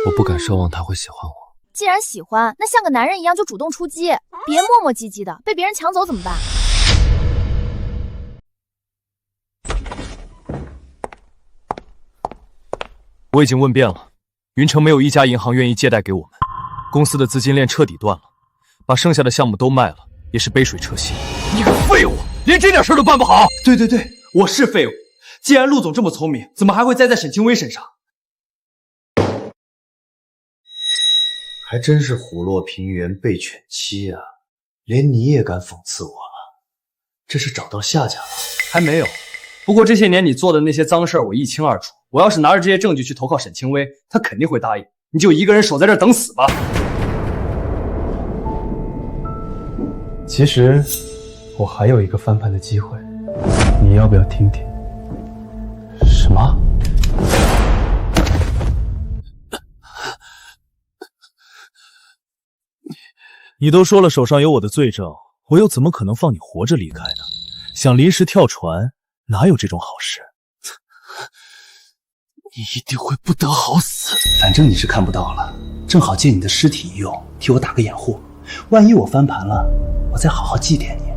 我不敢奢望他会喜欢我。既然喜欢，那像个男人一样就主动出击，别磨磨唧唧的，被别人抢走怎么办？我已经问遍了，云城没有一家银行愿意借贷给我们，公司的资金链彻底断了，把剩下的项目都卖了，也是杯水车薪。你个废物，连这点事都办不好！对对对，我是废物。既然陆总这么聪明，怎么还会栽在沈清微身上？还真是虎落平原被犬欺啊！连你也敢讽刺我了，这是找到下家了？还没有。不过这些年你做的那些脏事儿，我一清二楚。我要是拿着这些证据去投靠沈清微，他肯定会答应。你就一个人守在这儿等死吧。其实我还有一个翻盘的机会，你要不要听听？什么？你都说了手上有我的罪证，我又怎么可能放你活着离开呢？想临时跳船，哪有这种好事？你一定会不得好死。反正你是看不到了，正好借你的尸体一用，替我打个掩护。万一我翻盘了，我再好好祭奠你。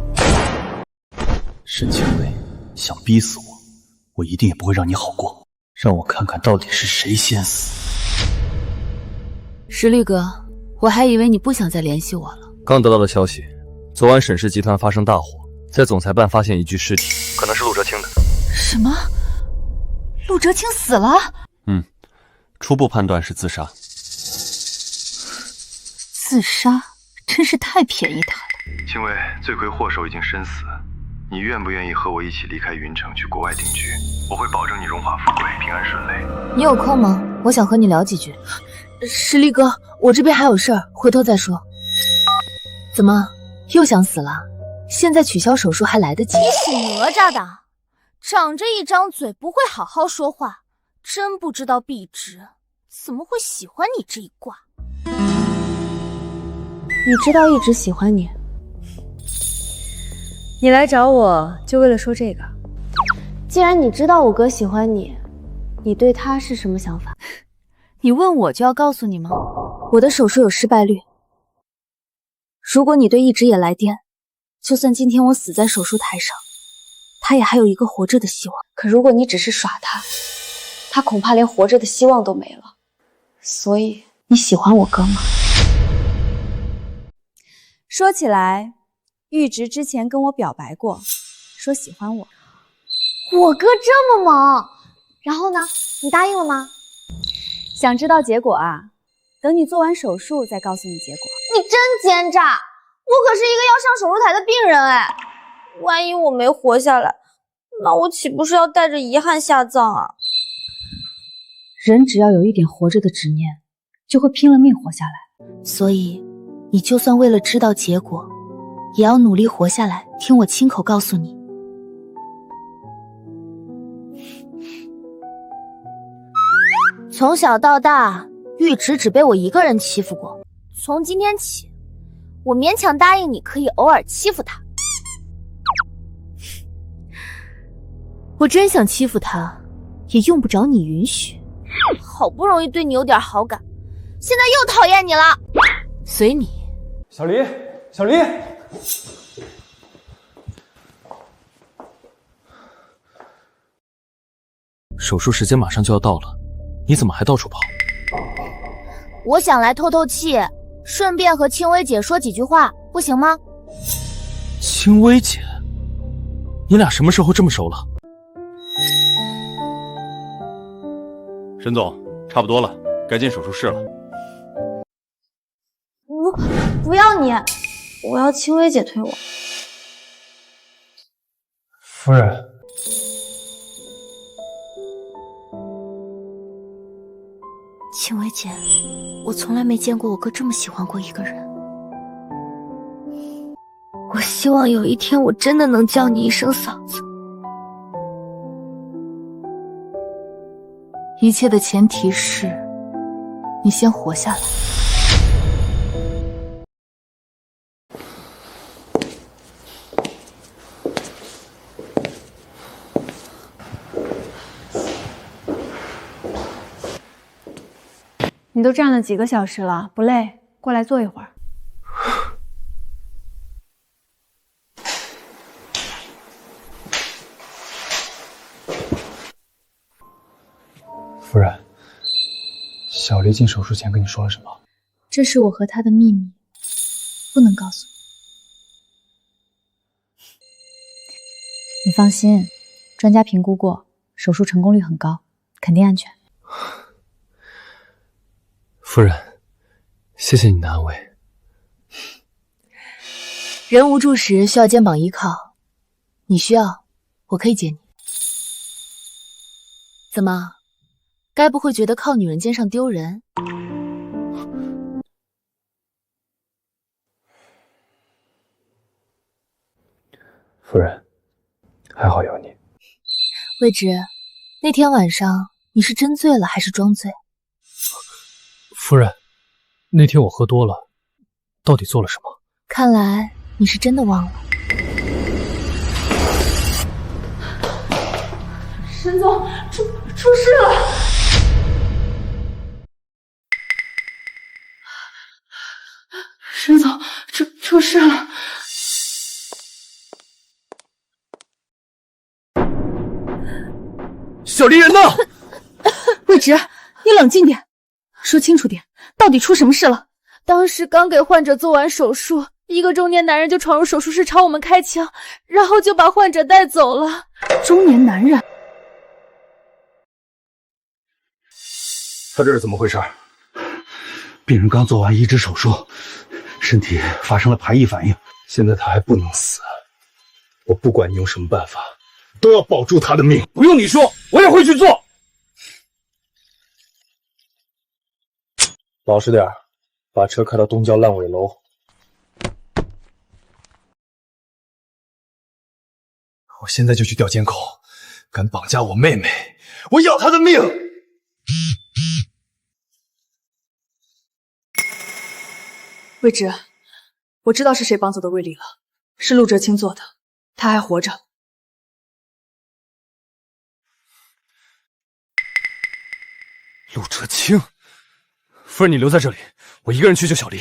沈清微想逼死我，我一定也不会让你好过。让我看看到底是谁先死。石绿哥，我还以为你不想再联系我了。刚得到的消息，昨晚沈氏集团发生大火，在总裁办发现一具尸体，可能是陆哲清的。什么？陆哲清死了？初步判断是自杀。自杀？真是太便宜他了。清微，罪魁祸首已经身死，你愿不愿意和我一起离开云城，去国外定居？我会保证你荣华富贵，平安顺遂。你有空吗？我想和你聊几句。石绿哥，我这边还有事儿，回头再说。怎么又想死了？现在取消手术还来得及。你属哪吒的，长着一张嘴不会好好说话，真不知道碧直怎么会喜欢你这一挂。你知道一直喜欢你，你来找我就为了说这个。既然你知道我哥喜欢你，你对他是什么想法？你问我就要告诉你吗？我的手术有失败率。如果你对一直也来电，就算今天我死在手术台上，他也还有一个活着的希望。可如果你只是耍他，他恐怕连活着的希望都没了。所以你喜欢我哥吗？说起来，玉植之前跟我表白过，说喜欢我。我哥这么猛，然后呢？你答应了吗？想知道结果啊？等你做完手术再告诉你结果。你真奸诈！我可是一个要上手术台的病人哎，万一我没活下来，那我岂不是要带着遗憾下葬啊？人只要有一点活着的执念，就会拼了命活下来。所以，你就算为了知道结果，也要努力活下来。听我亲口告诉你。从小到大，玉植只被我一个人欺负过。从今天起，我勉强答应你可以偶尔欺负他。我真想欺负他，也用不着你允许。好不容易对你有点好感，现在又讨厌你了。随你。小黎，小黎，手术时间马上就要到了，你怎么还到处跑？我想来透透气，顺便和青薇姐说几句话，不行吗？青薇姐，你俩什么时候这么熟了？沈总，差不多了，该进手术室了。不要你，我要青薇姐推我。夫人，青薇姐，我从来没见过我哥这么喜欢过一个人。我希望有一天我真的能叫你一声嫂子。一切的前提是，你先活下来。你都站了几个小时了，不累？过来坐一会儿。夫人，小黎进手术前跟你说了什么？这是我和他的秘密，不能告诉你。你放心，专家评估过，手术成功率很高，肯定安全。夫人，谢谢你的安慰。人无助时需要肩膀依靠，你需要，我可以接你。怎么，该不会觉得靠女人肩上丢人？夫人，还好有你。魏直，那天晚上你是真醉了还是装醉？夫人，那天我喝多了，到底做了什么？看来你是真的忘了。沈总，出事了！沈总，出事了！小黎人呢？魏直，你冷静点，说清楚点，到底出什么事了？当时刚给患者做完手术，一个中年男人就闯入手术室朝我们开枪，然后就把患者带走了。中年男人？他这是怎么回事？病人刚做完移植手术，身体发生了排异反应，现在他还不能死。我不管你用什么办法，都要保住他的命。不用你说，我也会去做。老实点，把车开到东郊烂尾楼。我现在就去调监控，敢绑架我妹妹，我要她的命！魏直，我知道是谁绑走的魏离了，是陆哲清做的，他还活着。陆哲清，夫人，你留在这里，我一个人去救小黎。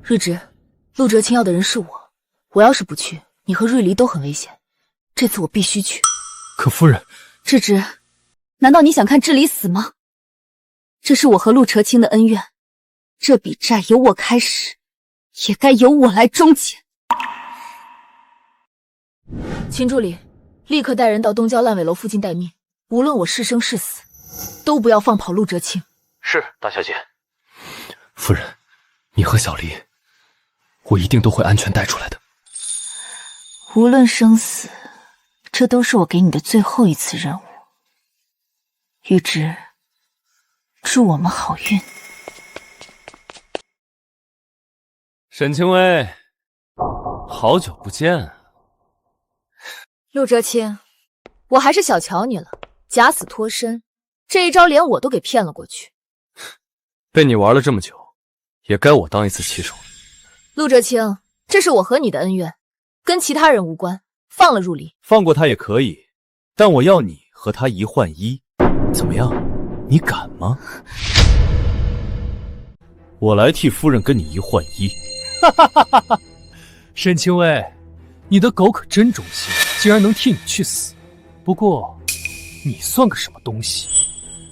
瑞直，陆哲清要的人是我，我要是不去，你和瑞离都很危险。这次我必须去。可夫人，智之，难道你想看智离死吗？这是我和陆哲清的恩怨，这笔债由我开始，也该由我来终结。秦助理，立刻带人到东郊烂尾楼附近待命，无论我是生是死，都不要放跑陆哲清。是，大小姐。夫人，你和小黎，我一定都会安全带出来的。无论生死，这都是我给你的最后一次任务。玉芝，祝我们好运。沈清微，好久不见。陆哲清，我还是小瞧你了，假死脱身，这一招连我都给骗了过去。被你玩了这么久，也该我当一次骑手了。陆哲清，这是我和你的恩怨，跟其他人无关，放了入里。放过他也可以，但我要你和他一换一，怎么样？你敢吗？我来替夫人跟你一换一。哈哈哈哈哈！沈清微，你的狗可真忠心，竟然能替你去死。不过，你算个什么东西？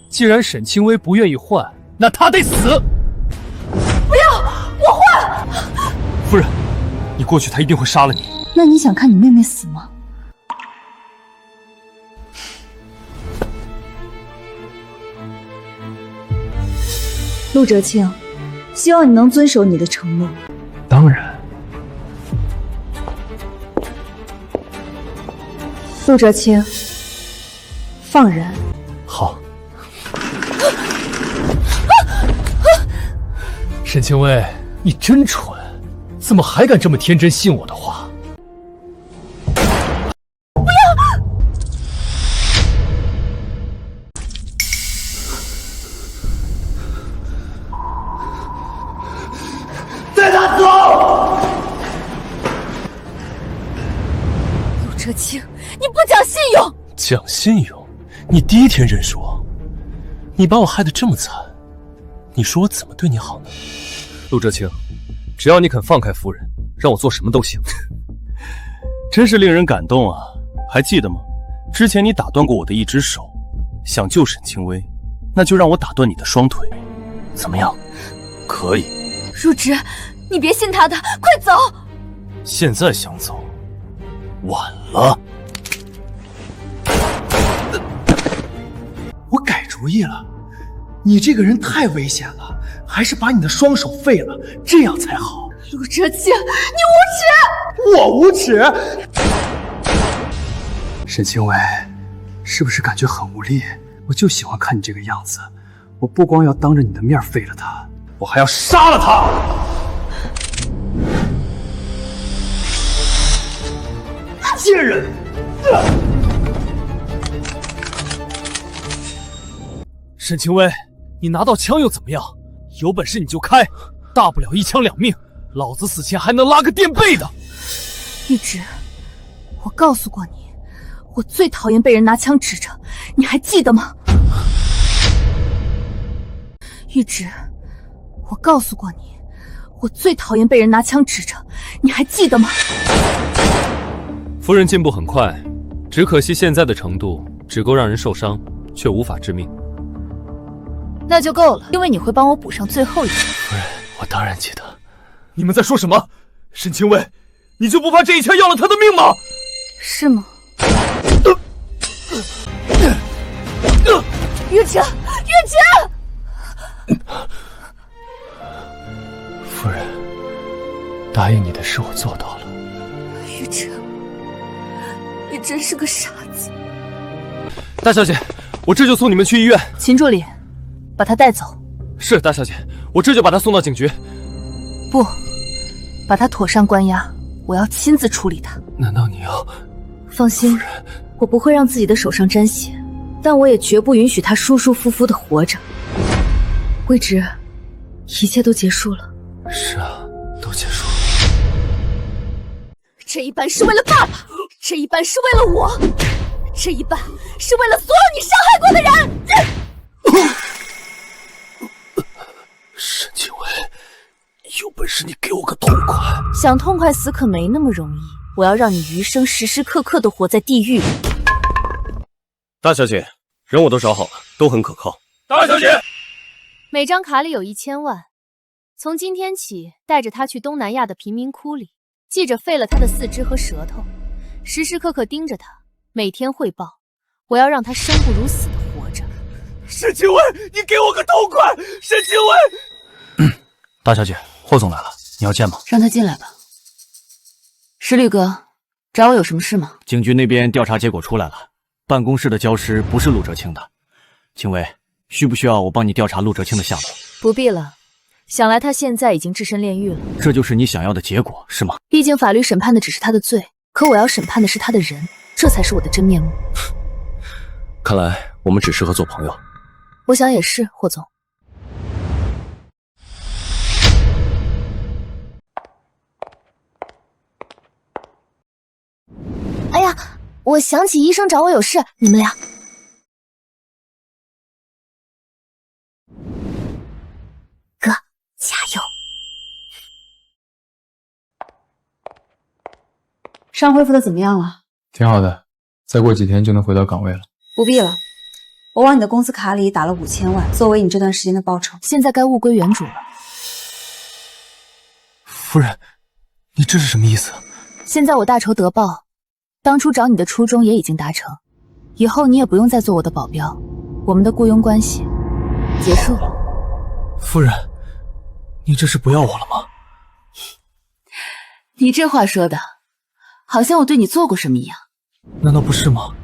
既然沈清微不愿意换，那他得死！不要，我换！夫人，你过去，他一定会杀了你。那你想看你妹妹死吗？陆哲清，希望你能遵守你的承诺。当然。陆哲清，放人。好。沈清微，你真蠢，怎么还敢这么天真信我的话？不要！带他走！陆哲清，你不讲信用！讲信用？你第一天认识我，你把我害得这么惨，你说我怎么对你好呢？陆哲清，只要你肯放开夫人，让我做什么都行。真是令人感动啊！还记得吗？之前你打断过我的一只手，想救沈清微，那就让我打断你的双腿，怎么样？可以。入职，你别信他的，快走！现在想走，晚了。我改主意了，你这个人太危险了，还是把你的双手废了，这样才好。陆哲清，你无耻！我无耻？沈清微，是不是感觉很无力？我就喜欢看你这个样子。我不光要当着你的面废了他，我还要杀了他！贱人！沈清微，你拿到枪又怎么样？有本事你就开，大不了一枪两命，老子死前还能拉个垫背的。玉芝，我告诉过你，我最讨厌被人拿枪指着，你还记得吗？玉芝，我告诉过你，我最讨厌被人拿枪指着，你还记得吗？夫人进步很快，只可惜现在的程度只够让人受伤，却无法致命。那就够了，因为你会帮我补上最后一枪。夫人，我当然记得。你们在说什么？沈清微，你就不怕这一枪要了他的命吗？是吗？玉芝，玉芝！夫人，答应你的事我做到了。玉芝，你真是个傻子。大小姐，我这就送你们去医院。秦助理，把他带走。是，大小姐，我这就把他送到警局。不，把他妥善关押，我要亲自处理他。难道你要？放心，我不会让自己的手上沾血，但我也绝不允许他舒舒服服的活着。魏直，一切都结束了。是啊，都结束了。这一半是为了爸爸，这一半是为了我，这一半是为了所有你伤害过的人。沈清微，有本事你给我个痛快！想痛快死可没那么容易，我要让你余生时时刻刻都活在地狱里。大小姐，人我都找好了，都很可靠。大小姐，每张卡里有1000万，从今天起带着他去东南亚的贫民窟里，记着废了他的4肢和舌头，时时刻刻盯着他，每天汇报。我要让他生不如死的活着。沈清薇，你给我个痛快！沈清薇，大小姐，霍总来了，你要见吗？让他进来吧。石律哥，找我有什么事吗？警局那边调查结果出来了，办公室的焦尸不是陆哲清的。清薇，需不需要我帮你调查陆哲清的下落？不必了，想来他现在已经置身炼狱了。这就是你想要的结果，是吗？毕竟法律审判的只是他的罪，可我要审判的是他的人，这才是我的真面目。看来我们只适合做朋友。我想也是，霍总。哎呀，我想起医生找我有事，你们俩。哥，加油！伤恢复的怎么样了？挺好的，再过几天就能回到岗位了。不必了，我往你的公司卡里打了5000万，作为你这段时间的报酬。现在该物归原主了。夫人，你这是什么意思？现在我大仇得报，当初找你的初衷也已经达成，以后你也不用再做我的保镖，我们的雇佣关系结束了。夫人，你这是不要我了吗？你这话说的，好像我对你做过什么一样。难道不是吗？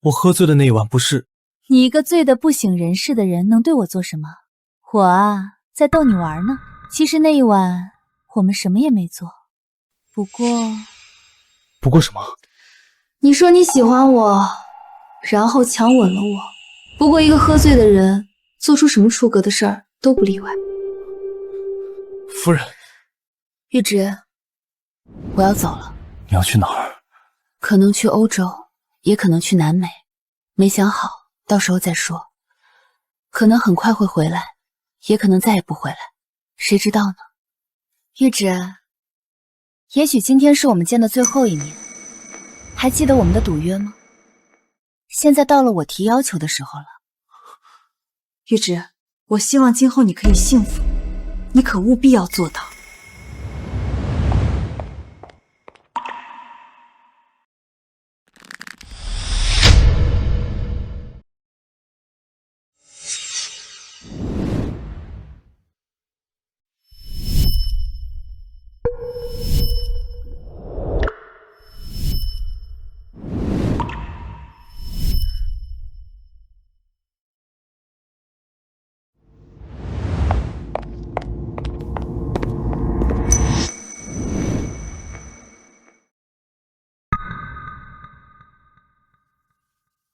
我喝醉的那一晚不是……你一个醉得不省人事的人能对我做什么？我啊，在逗你玩呢。其实那一晚我们什么也没做，不过什么？你说你喜欢我，然后强吻了我。不过一个喝醉的人做出什么出格的事儿都不例外。夫人，玉芝，我要走了。你要去哪儿？可能去欧洲，也可能去南美，没想好，到时候再说。可能很快会回来，也可能再也不回来，谁知道呢？玉芝，也许今天是我们见的最后一面。还记得我们的赌约吗？现在到了我提要求的时候了。玉芝，我希望今后你可以幸福，你可务必要做到。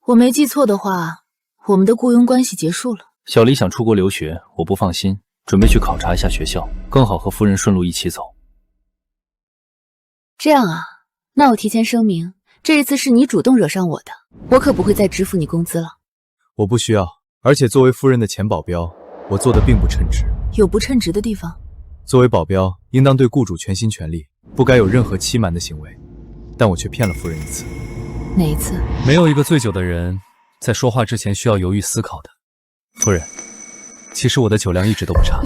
我没记错的话，我们的雇佣关系结束了。小李想出国留学，我不放心，准备去考察一下学校，更好和夫人顺路一起走。这样啊，那我提前声明，这一次是你主动惹上我的，我可不会再支付你工资了。我不需要，而且作为夫人的前保镖，我做的并不称职。有不称职的地方？作为保镖，应当对雇主全心全力，不该有任何欺瞒的行为，但我却骗了夫人一次。哪一次？没有一个醉酒的人在说话之前需要犹豫思考的。夫人，其实我的酒量一直都不差。